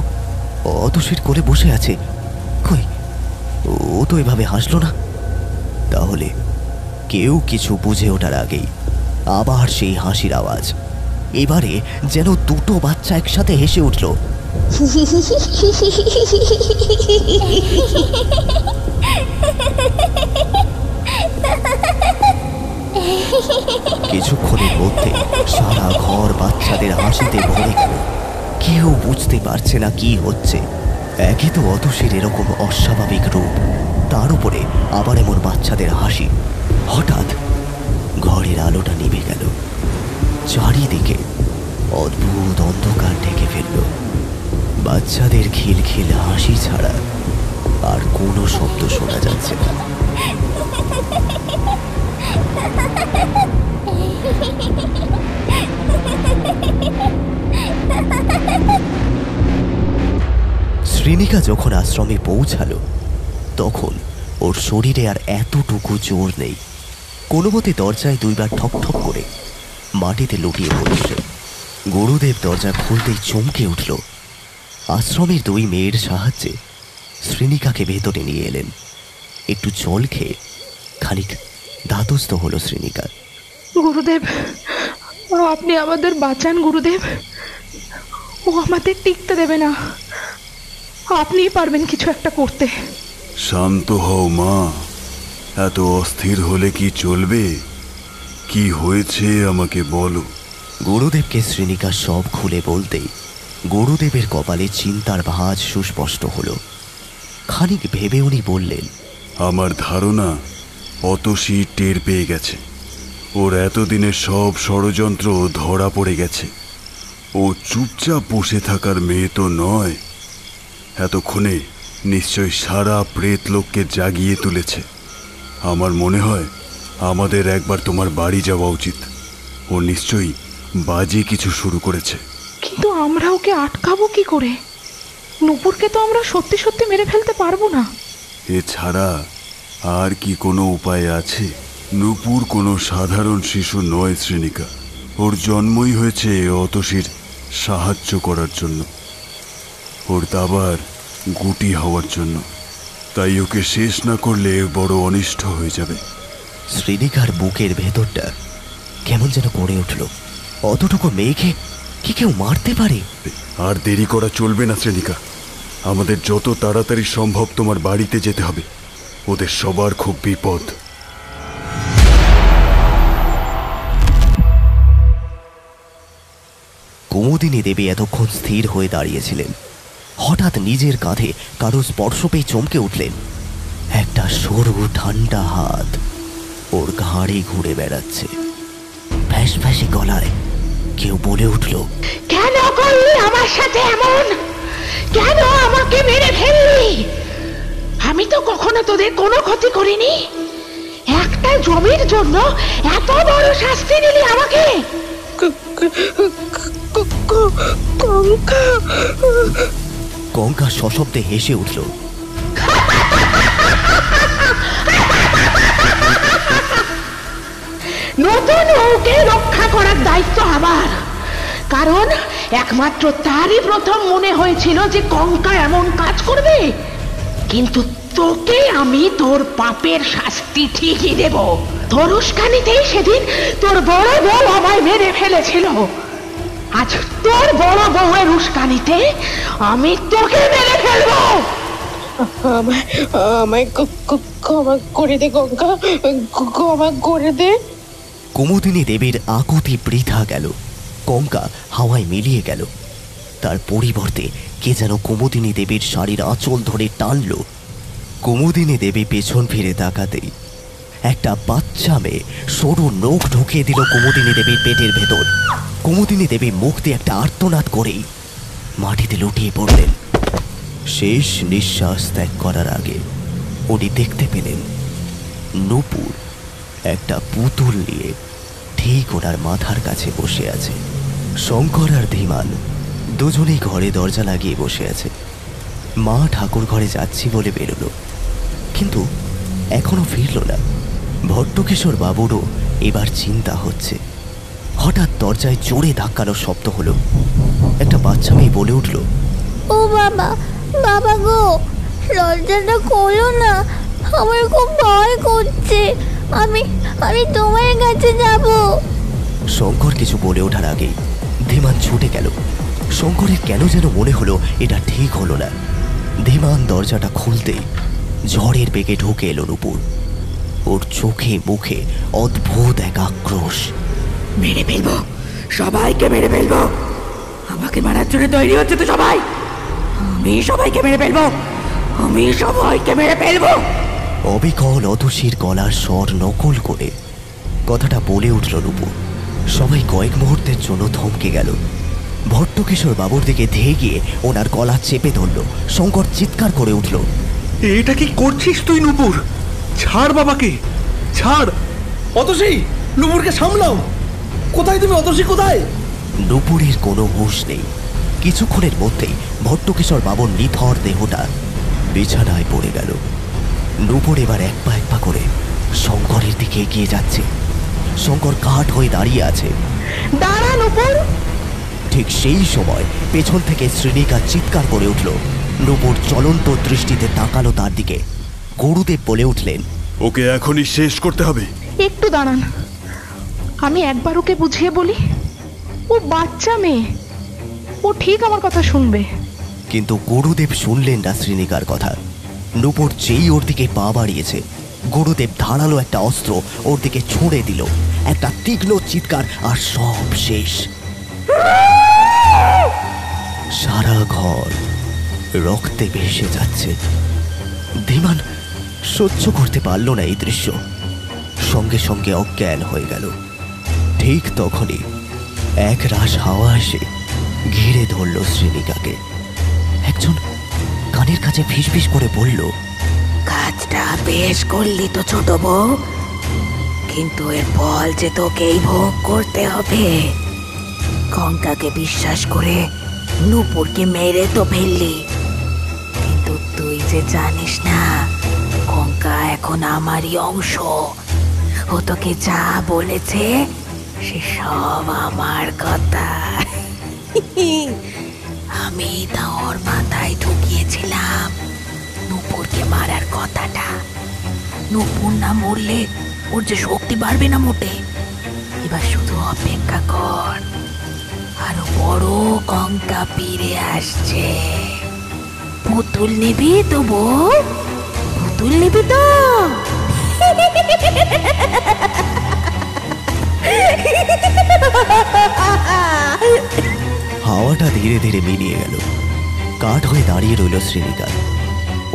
B: অতসীর কোলে বসে আছে। কই, ও তো এভাবে হাসলো না। তাহলে কেউ কিছু বুঝে ওঠার আগেই আবার সেই হাসির আওয়াজ। এবারে যেন দুটো বাচ্চা একসাথে হেসে উঠল। কিছুক্ষণের মধ্যে সারা ঘর বাচ্চাদের হাসিতে ভরে গেল। কেউ বুঝতে পারছে না কি হচ্ছে। একে তো অতসীর এরকম অস্বাভাবিক রূপ, তার উপরে আবার এমন বাচ্চাদের হাসি। হঠাৎ ঘরের আলোটা নিভে গেল। চারিদিকে অদ্ভুত অন্ধকার ঢেকে ফেলল। বাচ্চাদের খিলখিল হাসি ছাড়া আর কোনো শব্দ শোনা যাচ্ছে না। শ্রীনিকা যখন আশ্রমে পৌঁছালো তখন ওর শরীরে আর এতটুকু জোর নেই। কোনো মতে দরজায় দুইবার ঠক ঠক করে মাটিতে লুটিয়ে পড়ছে। গুরুদেব দরজা খুলতেই চমকে উঠল। আশ্রমের দুই মেয়ের সাহায্যে শ্রীনিকাকে ভেতরে নিয়ে এলেন। একটু জল খেয়ে খানিক ধাতস্থ হলো শ্রীনিকা।
A: গুরুদেব, আপনি আমাদের বাঁচান গুরুদেব। ও আমাদের টিকতে দেবে না। আপনিই পারবেন কিছু একটা করতে।
J: শান্ত হও মা, এত অস্থির হলে কি চলবে? কি হয়েছে আমাকে বলো।
B: গুরুদেবকে শ্রীনিকা সব খুলে বলতেই গুরুদেবের কপালে চিন্তার ভাঁজ সুস্পষ্ট হলো। খানিক ভেবে উনি বললেন,
J: আমার ধারণা অতসী টের পেয়ে গেছে। ওর এতদিনের সব ষড়যন্ত্র ধরা পড়ে গেছে। ও চুপচাপ বসে থাকার মেয়ে তো নয়। এতক্ষণে নিশ্চয় সারা প্রেত লোককে জাগিয়ে তুলেছে। আমার মনে হয় আমাদের একবার তোমার বাড়ি যাওয়া উচিত। ও নিশ্চয়ই বাজে কিছু শুরু করেছে।
A: কিন্তু আমরা ওকে আটকাবো কি করে? নূপুরকে তো আমরা সত্যি সত্যি মেরে ফেলতে পারবো না।
J: এছাড়া আর কি কোনো উপায় আছে? নূপুর কোনো সাধারণ শিশু নয় শ্রীনিকা। ওর জন্মই হয়েছে অতসীর সাহায্য করার জন্য। ওর দাবার গুটি হওয়ার জন্য। তাই ওকে শেষ না করলে বড় অনিষ্ট হয়ে যাবে।
B: শ্রীনিকার বুকের ভেতরটা কেমন যেন করে উঠল। অতটুকু মেয়েকে কি কেউ মারতে পারে?
J: আর দেরি করা চলবে না শ্রেণিকা, আমাদের যত তাড়াতাড়ি সম্ভব তোমার বাড়িতে যেতে হবে। ওদের সবার খুব বিপদ।
B: কুমুদিনী দেবী এতক্ষণ স্থির হয়ে দাঁড়িয়েছিলেন। হঠাৎ নিজের কাঁধে কারো স্পর্শ পেয়ে চমকে উঠলেন। একটা সরু ঠান্ডা হাত ওর ঘাড়ে ঘুরে বেড়াচ্ছে। ফ্যাস ফ্যাসে গলায় কেউ বলে উঠল,
A: কেন করলি আমার সাথে এমন? কেন আমাকে মেরে ফেললি? আমি তো কখনো তোদের কোনো ক্ষতি করিনি। একটা জমির জন্য এত বড় শাস্তি দিলি আমাকে?
B: কঙ্কা সশব্দে হেসে উঠল।
A: নতুন ওকে রক্ষা করার দায়িত্ব আমার, কারণ একমাত্র তারই প্রথম মনে হয়েছিল যে কঙ্কা এমন কাজ করবে। কিন্তু তোকে আমি তোর পাপের শাস্তি ঠিকই দেব। তোর উস্কানিতেই সেদিন তোর বড় বউ আমায় মেরে ফেলেছিল। আজ তোর বড় বউয়ের উস্কানিতে আমি তোকে মেরে ফেলবো।
F: আমায় ক্ষমা করে দে কঙ্কা, ক্ষমা করে দে।
B: কুমুদিনী দেবীর আকুতি বৃথা গেল। কঙ্কা হাওয়ায় মিলিয়ে গেল। তার পরিবর্তে কে যেন কুমুদিনী দেবীর শাড়ির আঁচল ধরে টানল। কুমুদিনী দেবী পেছন ফিরে তাকাতেই একটা বাচ্চা মেয়ে সরু নখ ঢুকিয়ে দিল কুমুদিনী দেবীর পেটের ভেতর। কুমুদিনী দেবী মুখ দিয়ে একটা আর্তনাদ করেই মাটিতে লুটিয়ে পড়লেন। শেষ নিঃশ্বাস ত্যাগ করার আগে উনি দেখতে পেলেন নূপুর একটা পুতুল নিয়ে ঠিক ওনার মাথার কাছে বসে আছে। শঙ্কর আর ধীমান দুজনেই ঘরে দরজা লাগিয়ে বসে আছে। মা ঠাকুর ঘরে যাচ্ছি বলে বেরোলো, কিন্তু এখনো ফিরল না। ভট্টকিশোর বাবুরও এবার চিন্তা হচ্ছে। হঠাৎ দরজায় জোরে ধাক্কানোর শব্দ হলো। একটা বাচ্চা মেয়ে বলে উঠল,
K: ও বাবা, বাবা গো, দরজাটা খোলো না, আমার খুব ভয় করছে। আমি তোমার কাছে যাব।
B: শঙ্কর কিছু বলে ওঠার আগেই ধীমান ছুটে গেল। শঙ্করের কেন যেন মনে হলো এটা ঠিক হলো না। ধীমান দরজাটা খুলতেই ঝড়ের বেগে ঢুকে এলো নূপুর। ওর চোখে মুখে অদ্ভুত এক আক্রোশ।
C: মেরে ফেলবো, সবাইকে মেরে ফেলবো। আমাকে মারার জন্য তৈরি হচ্ছে তো সবাই। আমি সবাইকে মেরে ফেলবো, আমি সবাইকে মেরে ফেলবো।
B: অবিকল অতসীর গলার স্বর নকল করে কথাটা বলে উঠল নূপুর। সবাই কয়েক মুহূর্তের জন্য থমকে গেল। ভট্টকিশোর বাবুর দিকে ধেয়ে গিয়ে ওনার গলা চেপে ধরল। শঙ্কর চিৎকার করে উঠল,
G: এটা কি করছিস তুই নূপুর? ছাড় বাবাকে, ছাড়।
H: অতসী, নূপুরকে সামলাও। কোথায় তুমি অতসী, কোথায়?
B: নূপুরের কোনো হুঁশ নেই। কিছুক্ষণের মধ্যেই ভট্টকিশোর বাবুর নিথর দেহটা বিছানায় পড়ে গেল। নূপুর এবার এক পা করে শঙ্করের দিকে এগিয়ে যাচ্ছে। শঙ্কর কাঠ হয়ে দাঁড়িয়ে আছে।
A: দাঁড়া নূপুর।
B: ঠিক সেই সময় পেছন থেকে শ্রীনিকা চিৎকার করে উঠল। নূপুর চলন্ত দৃষ্টিতে তাকালো তার দিকে। গুরুদেব বলে উঠলেন,
J: ওকে এখনই শেষ করতে হবে।
A: একটু দাঁড়ান, আমি একবার ওকে বুঝিয়ে বলি। ও বাচ্চা মেয়ে, ও ঠিক আমার কথা শুনবে।
B: কিন্তু গুরুদেব শুনলেন না শ্রীনিকার কথা। নূপুর যেই ওর দিকে পা বাড়িয়েছে, গুরুদেব ধারালো একটা অস্ত্র ওর দিকে ছুঁড়ে দিল। একটা তীক্ষ্ণ চিৎকার, আর সব শেষ। সারা ঘর রক্তে ভেসে যাচ্ছে। ধীমান সহ্য করতে পারল না এই দৃশ্য, সঙ্গে সঙ্গে অজ্ঞান হয়ে গেল। ঠিক তখনই এক রাশ হাওয়া এসে ঘিরে ধরল শ্রীনিকাকে। একজন কানের কাছে ফিসফিস করে বলল,
C: কাজটা বেশ করলি তো ছোট বউ, কিন্তু এর ফল যে তোকেই ভোগ করতে হবে। কঙ্কাকে বিশ্বাস করে নূপুরকে মেরে তো ফেললি, কিন্তু তুই যে জানিস না কঙ্কা এখন আমারই অংশ। ও তোকে যা বলেছে সে সব আমার কথা। আমি তা ওর মাথায় ঢুকিয়েছিলাম নূপুরকে মারার কথাটা। নূপুর না মরলে ওর যে শক্তি বাড়বে না মোটে। এবার শুধু অপেক্ষা কর, আরো বড় গঙ্গা ফিরে আসছে। পুতুল নিবি তো বউ? পুতুল নিবি তো?
B: হাওয়াটা ধীরে ধীরে মিলিয়ে গেল। কাঠ হয়ে দাঁড়িয়ে রইল শ্রীনিকা।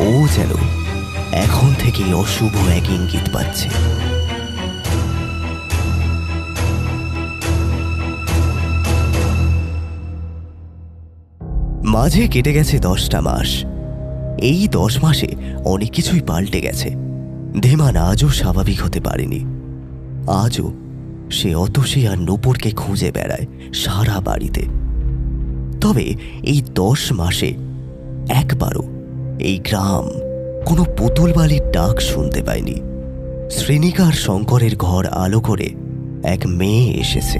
B: ও যেন এখন থেকেই অশুভ এক ইঙ্গিত পাচ্ছে। মাঝে কেটে গেছে 10টা মাস। এই 10 মাসে অনেক কিছুই পাল্টে গেছে। ধীমান আজও স্বাভাবিক হতে পারেনি। আজও সে অতসী আর নূপুরকে খুঁজে বেড়ায় সারা বাড়িতে। তবে এই 10 মাসে একবারও এই গ্রাম কোনো পুতুল বালির ডাক শুনতে পায়নি। শ্রীনিকা আর শঙ্করের ঘর আলো করে এক মেয়ে এসেছে।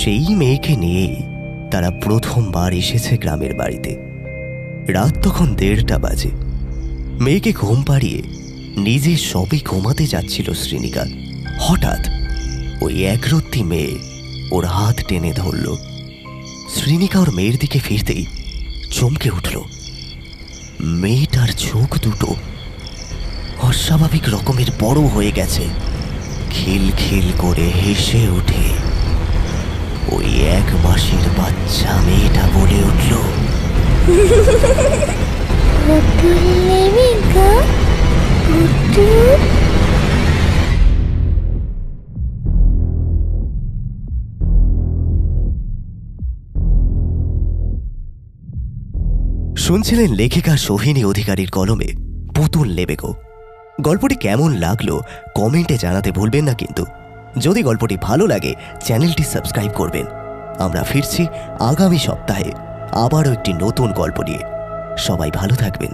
B: সেই মেয়েকে নিয়েই তারা প্রথমবার এসেছে গ্রামের বাড়িতে। রাত তখন 1:30 বাজে। মেয়েকে ঘুম পাড়িয়ে নিজে সবই ঘুমাতে যাচ্ছিল শ্রীনিকা। হঠাৎ ওই একরত্তি মেয়ে ওর হাত টেনে ধরল। শ্রীনিকা ওর মেয়ের দিকে ফিরতেই চমকে উঠল। মেয়েটার চোখ দুটো অস্বাভাবিক রকমের বড় হয়ে গেছে। খিলখিল করে হেসে উঠে ওই 1 মাসের বাচ্চা মেয়েটা বলে উঠল, শুনছিলেন লেখিকা সোহিনী অধিকারীর কলমে পুতুল নেবে গো। গল্পটি কেমন লাগলো কমেন্টে জানাতে ভুলবেন না কিন্তু। যদি গল্পটি ভালো লাগে চ্যানেলটি সাবস্ক্রাইব করবেন। আমরা ফিরছি আগামী সপ্তাহে আবারও একটি নতুন গল্প নিয়ে। সবাই ভালো থাকবেন।